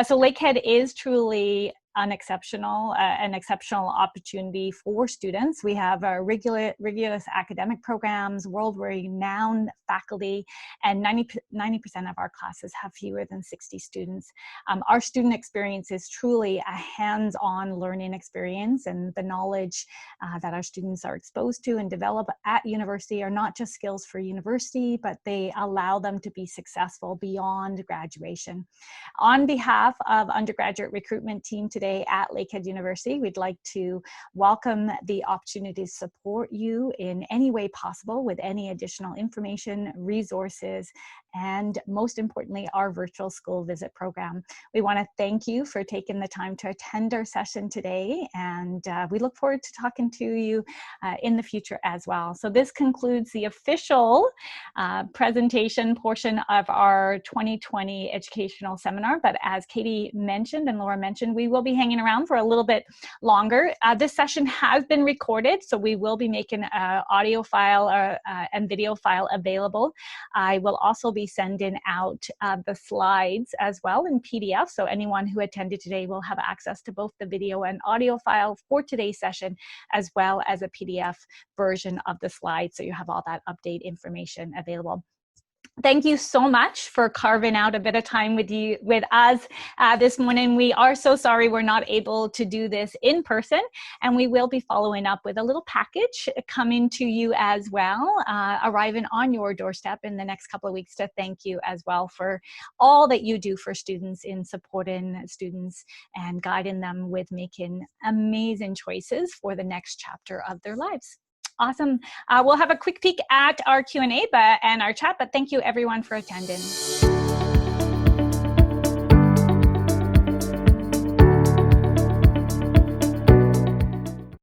So Lakehead is truly an exceptional opportunity for students. We have rigorous academic programs, world-renowned faculty, and 90% of our classes have fewer than 60 students. Our student experience is truly a hands-on learning experience, and the knowledge that our students are exposed to and develop at university are not just skills for university, but they allow them to be successful beyond graduation. On behalf of undergraduate recruitment team today at Lakehead University, we'd like to welcome the opportunity to support you in any way possible with any additional information, resources, and most importantly, our virtual school visit program. We want to thank you for taking the time to attend our session today, and we look forward to talking to you in the future as well. So this concludes the official presentation portion of our 2020 educational seminar, but as Katie mentioned and Laura mentioned, we will be hanging around for a little bit longer. This session has been recorded, so we will be making an audio file and video file available. I will also be sending out the slides as well in PDF, so anyone who attended today will have access to both the video and audio file for today's session, as well as a PDF version of the slides, so you have all that update information available. Thank you so much for carving out a bit of time with us this morning. We are so sorry we're not able to do this in person, and we will be following up with a little package coming to you as well, arriving on your doorstep in the next couple of weeks to thank you as well for all that you do for students in supporting students and guiding them with making amazing choices for the next chapter of their lives. Awesome. We'll have a quick peek at our Q&A and our chat, but thank you everyone for attending.